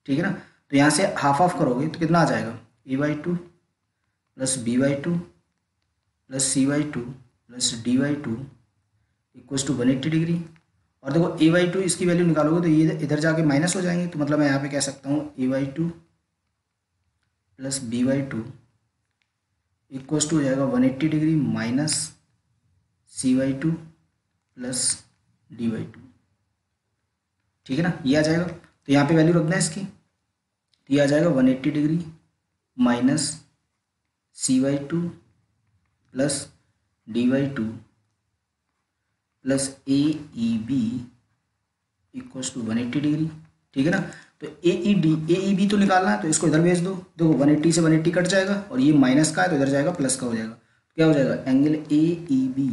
ठीक है ना। तो यहाँ से हाफ ऑफ करोगे तो कितना आ जाएगा A/2 plus B/2 plus C/2 plus D/2 equals to 180 degree. और देखो A/2 इसकी वैल्यू निकालोगे तो ये इधर जाके माइनस हो जाएंगे, तो मतलब मैं यहाँ पे कह सकता हूँ A/2 plus B/2 equals to हो जाएगा 180 degree minus C/2 plus D/2, ठीक है ना। ये आ जाएगा, तो यहाँ पे वैल्यू रखना है इसकी, तो ये आ जाएगा 180 degree minus C/2 plus D/2 plus AEB equals to 180 degree, ठीक है ना। तो AEB तो निकालना है, तो इसको इधर भेज दो। देखो 180 से 180 कट जाएगा, और ये माइनस का है तो इधर जाएगा प्लस का हो जाएगा। क्या हो जाएगा एंगल AEB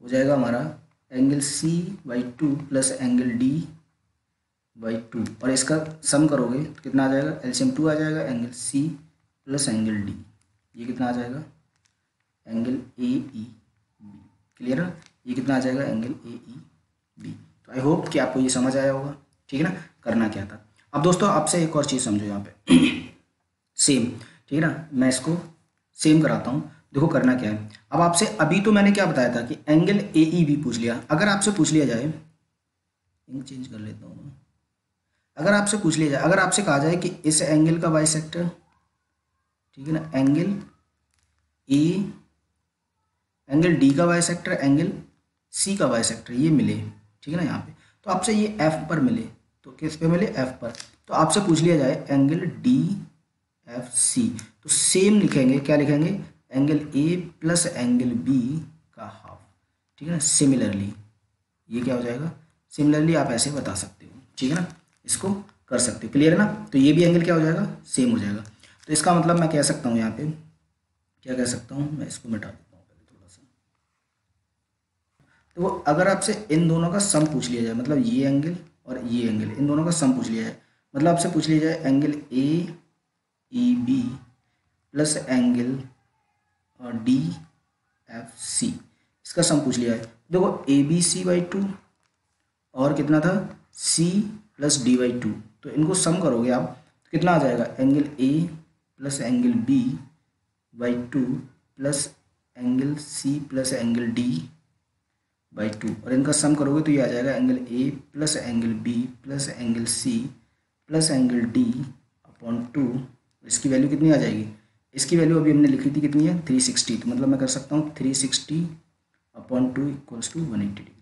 हो जाएगा हमारा angle C/2 plus angle D/2, और इसका सम करोगे तो कितना आ जाएगा LCM 2 आ जाएगा, angle C plus angle D, ये कितना आ जाएगा एंगल AEB। क्लियर है, ये कितना आ जाएगा एंगल AEB। तो आई होप कि आपको ये समझ आया होगा, ठीक है ना, करना क्या था। अब दोस्तों आपसे एक और चीज़ समझो यहाँ पे सेम, ठीक है ना। मैं इसको सेम कराता हूँ। देखो करना क्या है, अब आपसे अभी तो मैंने क्या बताया था कि एंगल ए ई बी पूछ लिया। अगर आपसे पूछ लिया जाए, इंक चेंज कर लेता हूँ मैं। अगर आपसे पूछ लिया जाए, अगर आपसे कहा जाए कि इस एंगल का बाइसेक्टर, ठीक है ना, एंगल ए, एंगल डी का बाइसेक्टर, एंगल सी का बाइसेक्टर ये मिले, ठीक है ना यहाँ पे, तो आपसे ये एफ पर मिले, तो किस पे मिले, एफ पर। तो आपसे पूछ लिया जाए एंगल डी एफ सी, तो सेम लिखेंगे, क्या लिखेंगे, angle A plus angle B का हाफ, ठीक है ना। सिमिलरली ये क्या हो जाएगा, सिमिलरली आप ऐसे बता सकते हो, ठीक है ना, इसको कर सकते हो, क्लियर है ना। तो ये भी एंगल क्या हो जाएगा, सेम हो जाएगा। तो इसका मतलब मैं कह सकता हूँ यहाँ पे, क्या कह सकता हूँ, मैं इसको मिटा देता हूँ पहले थोड़ा सा। तो वो अगर आपसे इन दोनों का सम पूछ लिया जाए, मतलब ये एंगल और ये एंगल, इन दोनों का सम पूछ लिया जाए, मतलब आपसे पूछ लिया जाए angle A E B plus angle D F C, इसका सम पूछ लिया है। देखो A B C by two और कितना था, C plus D by two, तो इनको सम करोगे आप तो कितना आ जाएगा, angle A plus angle B by two plus angle C plus angle D by two, और इनका सम करोगे तो ये आ जाएगा angle A plus angle B plus angle C plus angle D upon two. इसकी वैल्यू कितनी आ जाएगी, इसकी वैल्यू अभी हमने लिखी थी कितनी है, 360, तो मतलब मैं कर सकता हूँ 360 upon two equals to 180 degree,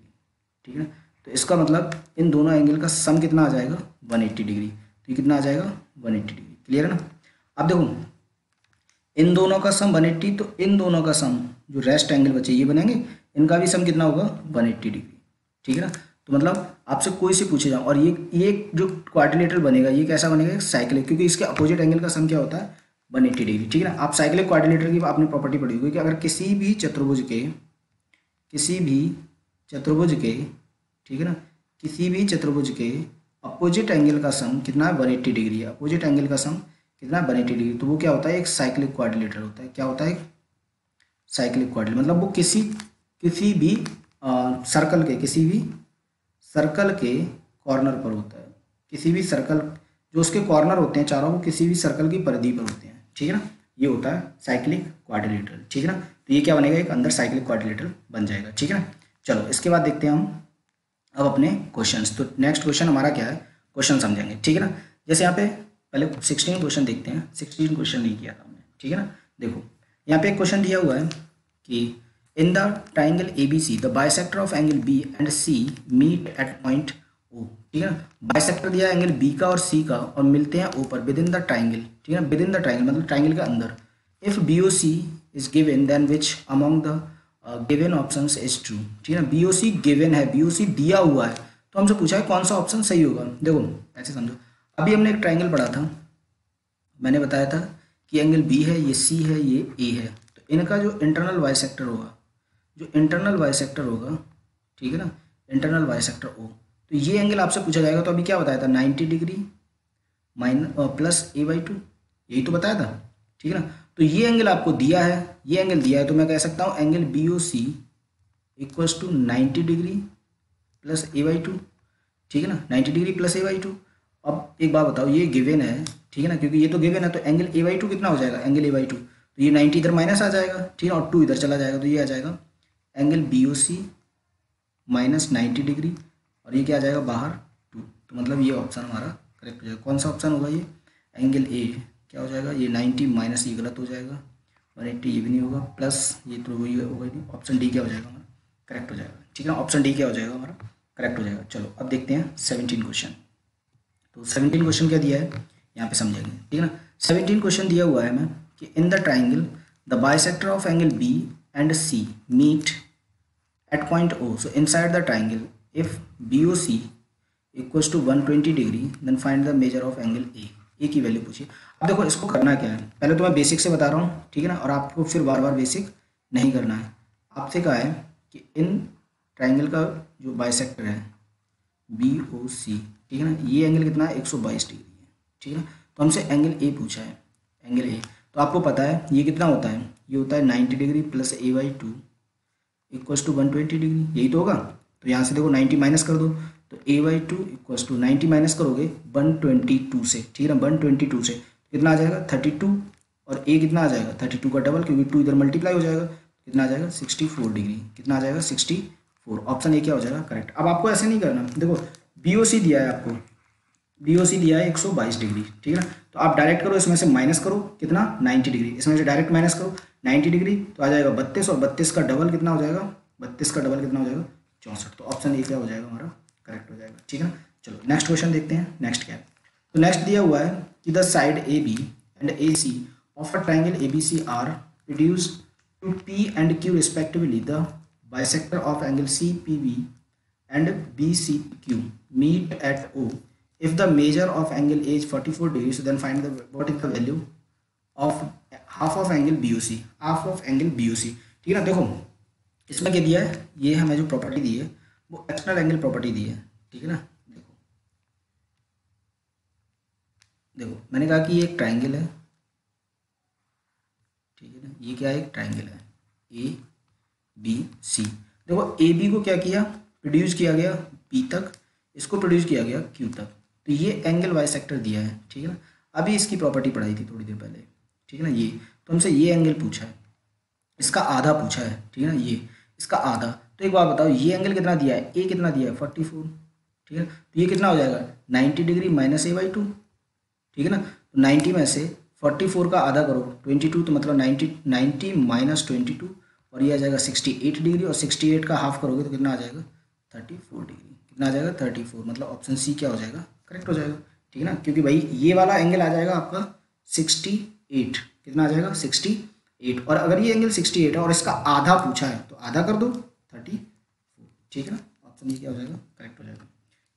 ठीक है ना। तो इसका मतलब इन दोनों एंगल का सम कितना आ जाएगा, 180 डिग्री, तो ये कितना आ जाएगा, 180 डिग्री, क्लियर है ना। अब देखो इन दोनों का सम 180, तो इन दोनों का सम जो रेस्ट एंगल बचे ये बनेंगे, इनका भी सम कितना होगा, 180 डिग्री, ठीक है ना। तो मतलब आपसे कोई से पूछे जाओ, और ये जो क्वाड्रिलेटरल बनेगा ये कैसा बनेगा, एक साइक्लिक, क्योंकि इसके अपोजिट एंगल का सम क्या होता है, 180 डिग्री, ठीक है ना। आप साइक्लिक क्वाड्रिलेटरल की आपने प्रॉपर्टी पढ़ी होगी कि अगर किसी भी चतुर्भुज के, ठीक है ना, किसी भी चतुर्भुज के अपोजिट एंगल का सम कितना है, 180 डिग्री है, अपोजिट एंगल का सम कितना है, 180 डिग्री, तो वो क्या होता है, एक साइक्लिक क्वाड्रिलेटरल होता है। क्या होता है, साइक्लिक क्वाड्रिलेटरल, मतलब वो किसी भी सर्कल के, किसी भी सर्कल के कॉर्नर पर होता है, किसी भी सर्कल जो उसके कॉर्नर होते हैं चारों, वो किसी भी सर्कल की परिधि पर होते हैं, ठीक है ना। ये होता है साइक्लिक क्वाड्रिलेटरल, ठीक है ना। तो ये क्या बनेगा, एक अंदर साइक्लिक क्वाड्रिलेटरल बन जाएगा, ठीक है ना। चलो इसके बाद देखते हैं हम अब अपने क्वेश्चंस। तो नेक्स्ट क्वेश्चन हमारा क्या है, क्वेश्चन समझेंगे, ठीक है ना। जैसे यहाँ पे पहले 16 क्वेश्चन देखते हैं, 16 क्वेश्चन नहीं किया था हमने, ठीक है ना। देखो यहाँ पे एक क्वेश्चन दिया हुआ है कि in the triangle A B C the bisector of angle B and C meet at point O, ठीक है ना। बाइसेक्टर दिया एंगल बी का और सी का और मिलते हैं ओ पर, विद इन द ट्राइंगल, ठीक है ना, विद इन द ट्राइंगल मतलब ट्राइंगल के अंदर। If B O C is given then which among the given options is true, ठीक है ना। बी ओ सी गिवन है, बी ओ सी दिया हुआ है, तो हमसे पूछा है कौन सा ऑप्शन सही होगा। देखो ऐसे समझो, अभी हमने एक ट्राइंगल पढ़ा था, मैंने बताया था कि एंगल बी है, ये सी है, ये ए है, तो इनका जो इंटरनल बाइसेक्टर होगा, जो इंटरनल बाइसेक्टर होगा, ठीक है ना, इंटरनल बाइसेक्टर ओ, तो ये एंगल आपसे पूछा जाएगा। तो अभी क्या बताया था, 90 degree plus A by to, यही तो बताया था, ठीक है ना। तो ये एंगल आपको दिया है, ये एंगल दिया है, तो मैं कह सकता हूँ angle B O C equals to 90 degree plus A by two, ठीक है ना, 90 degree plus A by two. अब एक बात बताओ, ये गिवन है, ठीक है ना, क्योंकि ये तो गिवन है, तो एंगल ए बाई टू कितना हो जाएगा, एंगल ए बाई टू, तो ये 90 इधर माइनस आ जाएगा, ठीक है, और 2 इधर चला जाएगा, तो ये आ जाएगा एंगल बी ओ सी माइनस 90 डिग्री, और ये क्या आ जाएगा बाहर 2, तो मतलब ये ऑप्शन हमारा करेक्ट हो जाएगा। कौन सा ऑप्शन होगा ये, एंगल ए क्या हो जाएगा, ये 90 माइनस ये गलत हो जाएगा, 180 ये भी नहीं होगा, प्लस ये तो वही होगा नहीं, ऑप्शन डी क्या हो जाएगा हमारा, करेक्ट हो जाएगा, ठीक है ना, ऑप्शन डी क्या हो जाएगा हमारा, करेक्ट हो जाएगा। चलो अब देखते हैं 17 क्वेश्चन। तो 17 क्वेश्चन क्या दिया है यहाँ पे समझेंगे, ठीक है ना। 17 क्वेश्चन दिया हुआ है हमें कि in the triangle the bisector of angle B and C meet at point O. So inside the triangle, if BOC equals to 120 degree, then find the measure of angle A. A की वैल्यू पूछिए। अब देखो इसको करना क्या है, पहले तो मैं बेसिक से बता रहा हूँ, ठीक है ना, और आपको फिर बार बार बेसिक नहीं करना है। आपसे कहा है कि इन ट्राइंगल का जो बाइसेक्टर है BOC, ठीक है ना, ये एंगल कितना है, 122 डिग्री है, ठीक है ना। तो हमसे एंगल A पूछा है, एंगल A, तो आपको पता है ये कितना होता है, ये होता है 90 degree plus A by two equals to 120 degree, यही तो होगा। तो यहाँ से देखो 90 माइनस कर दो, तो A by two equals to 90 minus करोगे 122 से, ठीक है ना, 122 से, कितना आ जाएगा 32, और ए कितना आ जाएगा 32 का डबल, क्योंकि 2 इधर मल्टीप्लाई हो जाएगा, कितना आ जाएगा 64 डिग्री, कितना आ जाएगा 64। ऑप्शन ए क्या हो जाएगा करेक्ट। अब आपको ऐसे नहीं करना, देखो BOC दिया है आपको, BOC दिया है 122 डिग्री, ठीक है ना। तो आप डायरेक्ट करो, इसमें से माइनस करो कितना 90 डिग्री, इसमें से डायरेक्ट माइनस करो 90 डिग्री, तो आ जाएगा 32, और 32 का डबल कितना हो जाएगा, 32 का डबल कितना हो जाएगा 64। तो ऑप्शन ए क्या हो जाएगा हमारा करेक्ट हो जाएगा, ठीक है ना। चलो नेक्स्ट क्वेश्चन देखते हैं, नेक्स्ट क्या है। तो नेक्स्ट दिया हुआ है कि the side AB and AC of a triangle ABC are reduced to P and Q respectively. The bisector of angle CPB and BCQ meet at O. If the measure of angle A is 44 degrees, so then find the what is the value of half of angle BOC. Half of angle BOC, ठीक है ना। देखो इसमें क्या दिया है, ये हमें जो प्रॉपर्टी दी है वो एक्सटर्नल एंगल प्रॉपर्टी दी है, ठीक है ना। देखो देखो मैंने कहा कि ये एक ट्राइंगल है, ठीक है ना, ये क्या है एक ट्राइंगल है ABC। देखो AB को क्या किया, प्रोड्यूस किया गया P तक, इसको प्रोड्यूस किया गया Q तक, तो ये एंगल बाइसेक्टर दिया है, ठीक है ना। अभी इसकी प्रॉपर्टी पढ़ाई थी थोड़ी देर पहले, ठीक है ना। ये तो हमसे ये एंगल पूछा है, इसका आधा पूछा है, ठीक है ना, ये इसका आधा। तो एक बात बताओ, ये एंगल कितना दिया है, ए कितना दिया है 44, ठीक है। तो ये कितना हो जाएगा 90 डिग्री माइनस A/2, ठीक है ना। तो 90 में से 44 का आधा करो 22, तो मतलब 90 माइनस 22, और ये आ जाएगा 68 डिग्री, और 68 का हाफ करोगे तो कितना आ जाएगा 34 डिग्री, कितना आ जाएगा 34। मतलब ऑप्शन सी क्या हो जाएगा करेक्ट हो जाएगा, ठीक है ना। क्योंकि भाई ये वाला एंगल आ जाएगा आपका 68, कितना आ जाएगा 68, और अगर ये एंगल 68 है और इसका आधा पूछा है तो आधा कर दो 34, ठीक है ना। ऑप्शन ये क्या हो जाएगा करेक्ट हो जाएगा।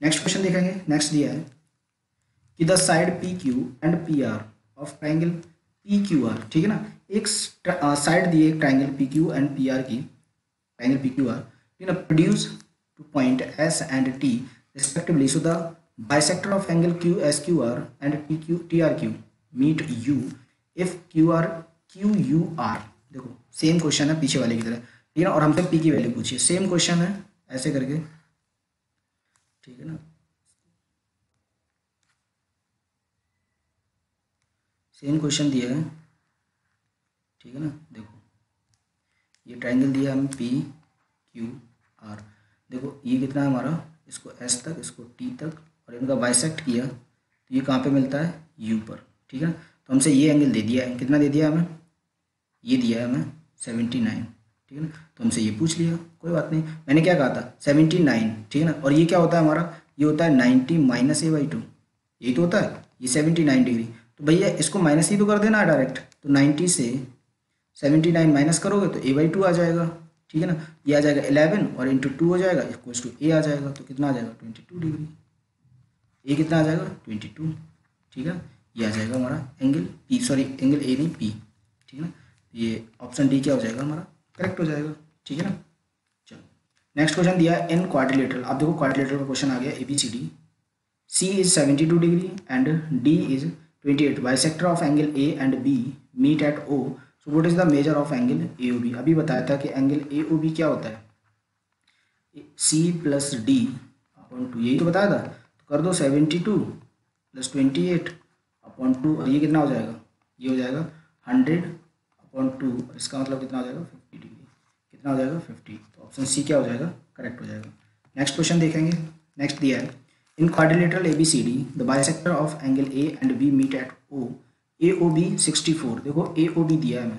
नेक्स्ट क्वेश्चन देखेंगे, नेक्स्ट दिया है कि the side PQ and PR of triangle PQR, ठीक है ना। एक साइड दी है एक ट्राइंगल PQ एंड PR की, ट्राइंगल PQR, ठीक है ना, produce two point S and T respectively. So the bisector of angle QSQR and TRQ meet U if QUR। देखो सेम क्वेश्चन है पीछे वाले की तरह, ठीक है ना, और हमसे P की वैल्यू पूछी है, सेम क्वेश्चन है ऐसे करके, ठीक है ना। सेम क्वेश्चन दिया है, ठीक है ना। देखो ये ट्राइंगल दिया है हमें PQR, देखो ये कितना है हमारा, इसको S तक, इसको T तक, और इनका बाइसेक्ट किया तो ये कहाँ पे मिलता है U पर, ठीक है ना। तो हमसे ये एंगल दे दिया है, कितना दे दिया है हमें, ये दिया है हमें 79, ठीक है ना। तो हमसे ये पूछ लिया, कोई बात नहीं, मैंने क्या कहा था 79, ठीक है ना। और ये क्या होता है हमारा, ये होता है 90 माइनस A/2, यही तो होता है, ये 79 डिग्री। तो भैया इसको माइनस ही तो कर देना डायरेक्ट, तो 90 से 79 माइनस करोगे तो A/2 आ जाएगा, ठीक है ना। ये आ जाएगा 11 और इंटू 2 हो जाएगा इक्वल्स टू A आ जाएगा, तो कितना आ जाएगा 22 डिग्री, ए कितना आ जाएगा 22, ठीक है। ये आ जाएगा हमारा angle P, sorry angle A नहीं P, ठीक है ना। ये ऑप्शन डी क्या हो जाएगा हमारा करेक्ट हो जाएगा, ठीक है ना। चलो नेक्स्ट क्वेश्चन दिया है इन क्वाड्रिलेटरल। आप देखो क्वाड्रिलेटरल का क्वेश्चन आ गया ABCD, C is 72 degree and D is 28, bisector of angle A and B meet at O, so what is the measure of angle AOB। अभी बताया था कि एंगल AOB क्या होता है, C प्लस D अपॉन 2, यही तो बताया था। तो कर दो 72 प्लस 28 अपॉन 2, और ये कितना हो जाएगा, ये हो जाएगा 100 अपॉन 2, और इसका मतलब कितना हो जाएगा 50 डिग्री, कितना हो जाएगा 50। तो ऑप्शन सी क्या हो जाएगा करेक्ट हो जाएगा। नेक्स्ट क्वेश्चन देखेंगे, नेक्स्ट दिया है in quadrilateral ABCD the bisector of angle A and B meet at O, AOB 64। देखो AOB दिया है हमें,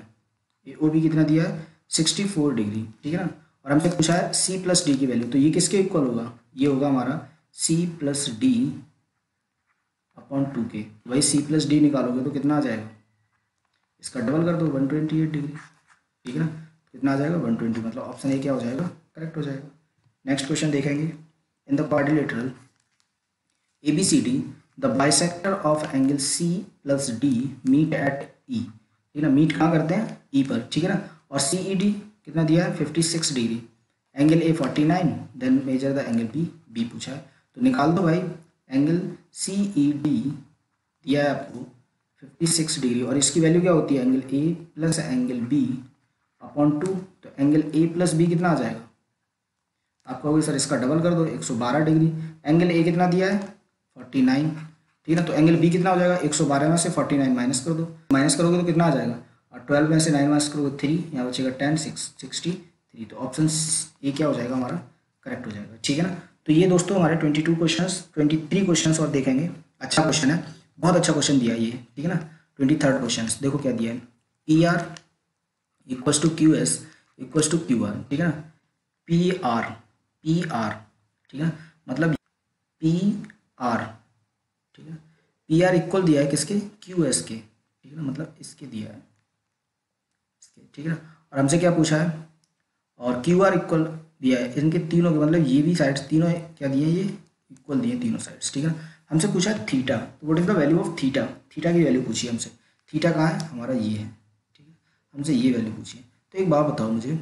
AOB कितना दिया है 64 डिग्री, ठीक है ना। और हमसे पूछा है C प्लस डी की वैल्यू, तो ये किसके इक्वल होगा, ये होगा हमारा C plus D upon 2K। वही C प्लस डी निकालोगे तो कितना आ जाएगा, इसका डबल कर दो 128 डिग्री, ठीक है ना। कितना आ जाएगा 120, मतलब ऑप्शन ए क्या हो जाएगा करेक्ट हो जाएगा। नेक्स्ट क्वेश्चन देखेंगे in the quadrilateral ABCD the bisector of angle C plus D meet at E, ठीक है ना। मीट कहाँ करते हैं E पर, ठीक है ना। और CED कितना दिया है 56 degree, angle A 49, then measure the angle B पूछा है, तो निकाल दो भाई। एंगल CED दिया है आपको 56 डिग्री, और इसकी वैल्यू क्या होती है angle A plus angle B upon 2, तो एंगल A प्लस B कितना आ जाएगा, आप कहोगे सर इसका डबल कर दो 112 डिग्री। एंगल A कितना दिया है 49, ठीक है ना। तो एंगल बी कितना हो जाएगा, 112 में से 49 माइनस कर दो, माइनस करोगे तो कितना आ जाएगा, और 12 में से 9 माइनस करोगे 3, यहाँ बचेगा 10, 63। तो ऑप्शन ए क्या हो जाएगा हमारा, करेक्ट हो जाएगा। ठीक है ना। तो ये दोस्तों हमारे 22 क्वेश्चंस, 23 क्वेश्चंस और देखेंगे। अच्छा क्वेश्चन है, बहुत अच्छा क्वेश्चन दिया ये, ठीक है ना। 23rd क्वेश्चन देखो क्या दिया है, P R equals to Q S equals to Q R, ठीक है ना। पी आर, ठीक है ना, मतलब पी आर, ठीक है। पी आर इक्वल दिया है किसके, क्यू एस के, ठीक है ना, मतलब इसके दिया है, इसके, ठीक है ना। और हमसे क्या पूछा है, और क्यू आर इक्वल दिया है इनके तीनों के, मतलब ये भी साइड्स तीनों क्या दिए, ये इक्वल दिए तीनों साइड्स, ठीक है ना। हमसे पूछा है थीटा, तो what is the value of theta, theta की वैल्यू पूछी है हमसे। थीटा कहाँ है, हमारा ये है, ठीक है। हमसे ये वैल्यू पूछी है। तो एक बात बताओ मुझे,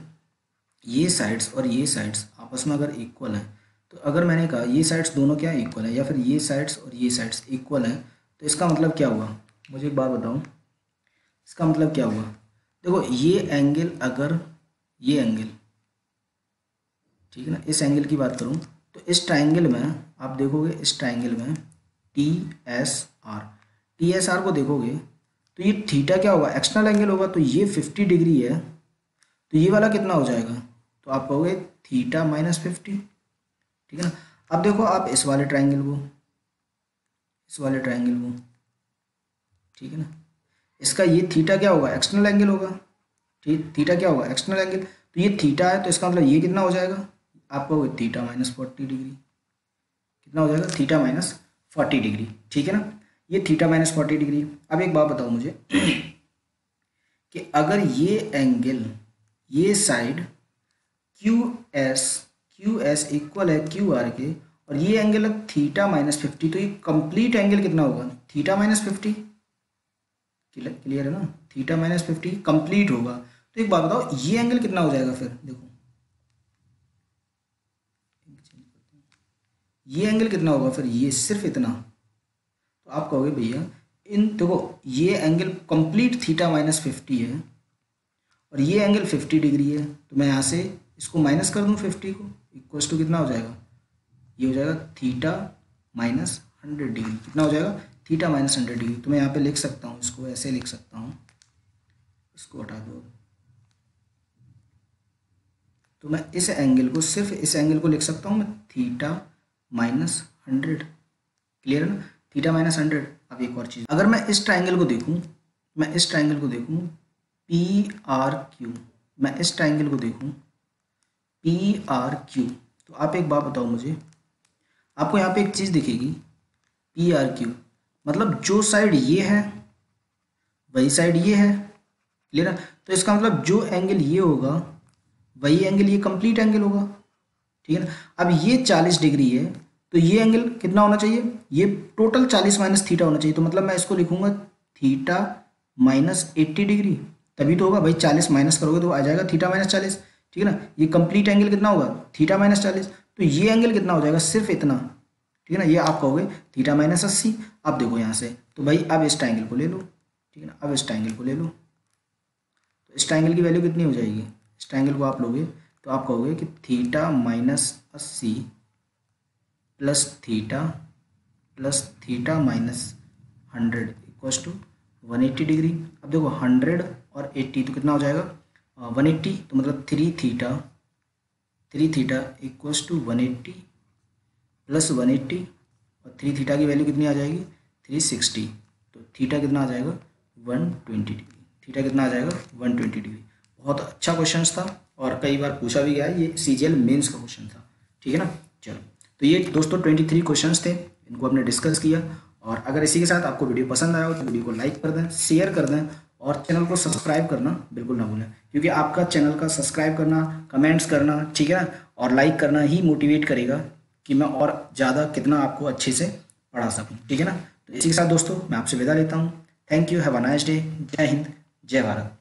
ये साइड्स और ये साइड्स आपस में अगर इक्वल हैं, तो अगर मैंने कहा ये साइड्स दोनों क्या इक्वल है, या फिर ये साइड्स और ये साइड्स इक्वल हैं, तो इसका मतलब क्या हुआ, मुझे एक बात बताओ, इसका मतलब क्या हुआ। देखो ये एंगल, अगर ये एंगल, ठीक है ना, इस एंगल की बात करूं तो इस ट्राइंगल में आप देखोगे, इस ट्राइंगल में टी एस आर को देखोगे तो ये थीटा क्या होगा, एक्सटर्नल एंगल होगा, तो ये 50 डिग्री है, तो ये वाला कितना हो जाएगा, तो आप कहोगे थीटा माइनस 50, ठीक है ना। अब देखो आप इस वाले ट्राइंगल को, इस वाले ट्राइंगल को, ठीक है ना, इसका ये थीटा क्या होगा, एक्सटर्नल एंगल होगा, ठीक, थीटा क्या होगा, एक्सटर्नल एंगल, तो ये थीटा है, तो इसका मतलब ये कितना हो जाएगा, आप कहोगे थीटा माइनस 40 डिग्री, कितना हो जाएगा, थीटा माइनस 40 डिग्री, ठीक है ना। ये थीटा माइनस 40 डिग्री। अब एक बात बताओ मुझे कि अगर ये एंगल, ये साइड क्यू एस इक्वल है क्यू आर के, और ये एंगल है थीटा माइनस 50, तो ये कंप्लीट एंगल कितना होगा, थीटा माइनस 50, क्लियर है ना, थीटा माइनस 50 कंप्लीट होगा। तो एक बात बताओ ये एंगल कितना हो जाएगा, फिर देखो ये एंगल कितना होगा, फिर ये सिर्फ इतना, तो आप कहोगे भैया इन देखो ये एंगल कंप्लीट थीटा माइनस 50 है, और ये एंगल 50 डिग्री है, तो मैं यहाँ से इसको माइनस कर दूँ 50 को, इक्वल्स टू कितना हो जाएगा, ये हो जाएगा थीटा माइनस 100 डिग्री, कितना हो जाएगा, थीटा माइनस 100 डिग्री। तो मैं यहाँ पे लिख सकता हूँ, इसको ऐसे लिख सकता हूँ, इसको हटा दो, तो मैं इस एंगल को, सिर्फ इस एंगल को लिख सकता हूँ मैं थीटा माइनस 100, क्लियर है ना, थीटा माइनस 100। अब एक और चीज़, अगर मैं इस ट्राइंगल को देखूँ, मैं इस ट्राइंगल को देखूँ पी आर क्यू, मैं इस ट्राइंगल को देखूँ पी आर क्यू, तो आप एक बात बताओ मुझे, आपको यहाँ पे एक चीज़ दिखेगी पी आर क्यू, मतलब जो साइड ये है वही साइड ये है, क्लियर है। तो इसका मतलब जो एंगल ये होगा वही एंगल ये कंप्लीट एंगल होगा, ठीक है ना। अब ये 40 डिग्री है, तो ये एंगल कितना होना चाहिए, ये टोटल 40 माइनस थीटा होना चाहिए, तो मतलब मैं इसको लिखूंगा थीटा माइनस 80 डिग्री, तभी तो होगा भाई, 40 माइनस करोगे तो आ जाएगा थीटा माइनस 40, ठीक है ना। ये कंप्लीट एंगल कितना होगा, थीटा माइनस 40, तो ये एंगल कितना हो जाएगा, सिर्फ इतना, ठीक है ना, ये आप कहोगे थीटा माइनस 80। अब देखो यहाँ से, तो भाई अब इस ट्राइंगल को ले लो, ठीक है ना, अब इस ट्राइंगल को ले लो, तो इस ट्राइंगल की वैल्यू कितनी हो जाएगी, इस ट्राइंगल को आप लोगे तो आप कहोगे कि theta minus 80 plus theta minus 100 equals to 180 degree. अब देखो 100 और 80 तो कितना हो जाएगा, 180, तो मतलब 3 थीटा इक्वल्स टू 180 प्लस 180, और 3 थीटा की वैल्यू कितनी आ जाएगी, 360, तो थीटा कितना आ जाएगा 120 डिग्री, थीटा कितना आ जाएगा 120 डिग्री। बहुत अच्छा क्वेश्चन था और कई बार पूछा भी गया है, ये सीजीएल मेंस का क्वेश्चन था, ठीक है ना। चलो, तो ये दोस्तों 23 क्वेश्चंस थे, इनको हमने डिस्कस किया, और अगर इसी के साथ आपको वीडियो पसंद आया हो तो वीडियो को लाइक कर दें, शेयर कर दें, और चैनल को सब्सक्राइब करना बिल्कुल ना भूलें, क्योंकि आपका चैनल का सब्सक्राइब करना, कमेंट्स करना, ठीक है ना, और लाइक करना ही मोटिवेट करेगा कि मैं और ज़्यादा कितना आपको अच्छे से पढ़ा सकूँ, ठीक है ना। तो इसी के साथ दोस्तों मैं आपसे विदा लेता हूँ। Thank you, have a nice day, जय हिंद, जय भारत।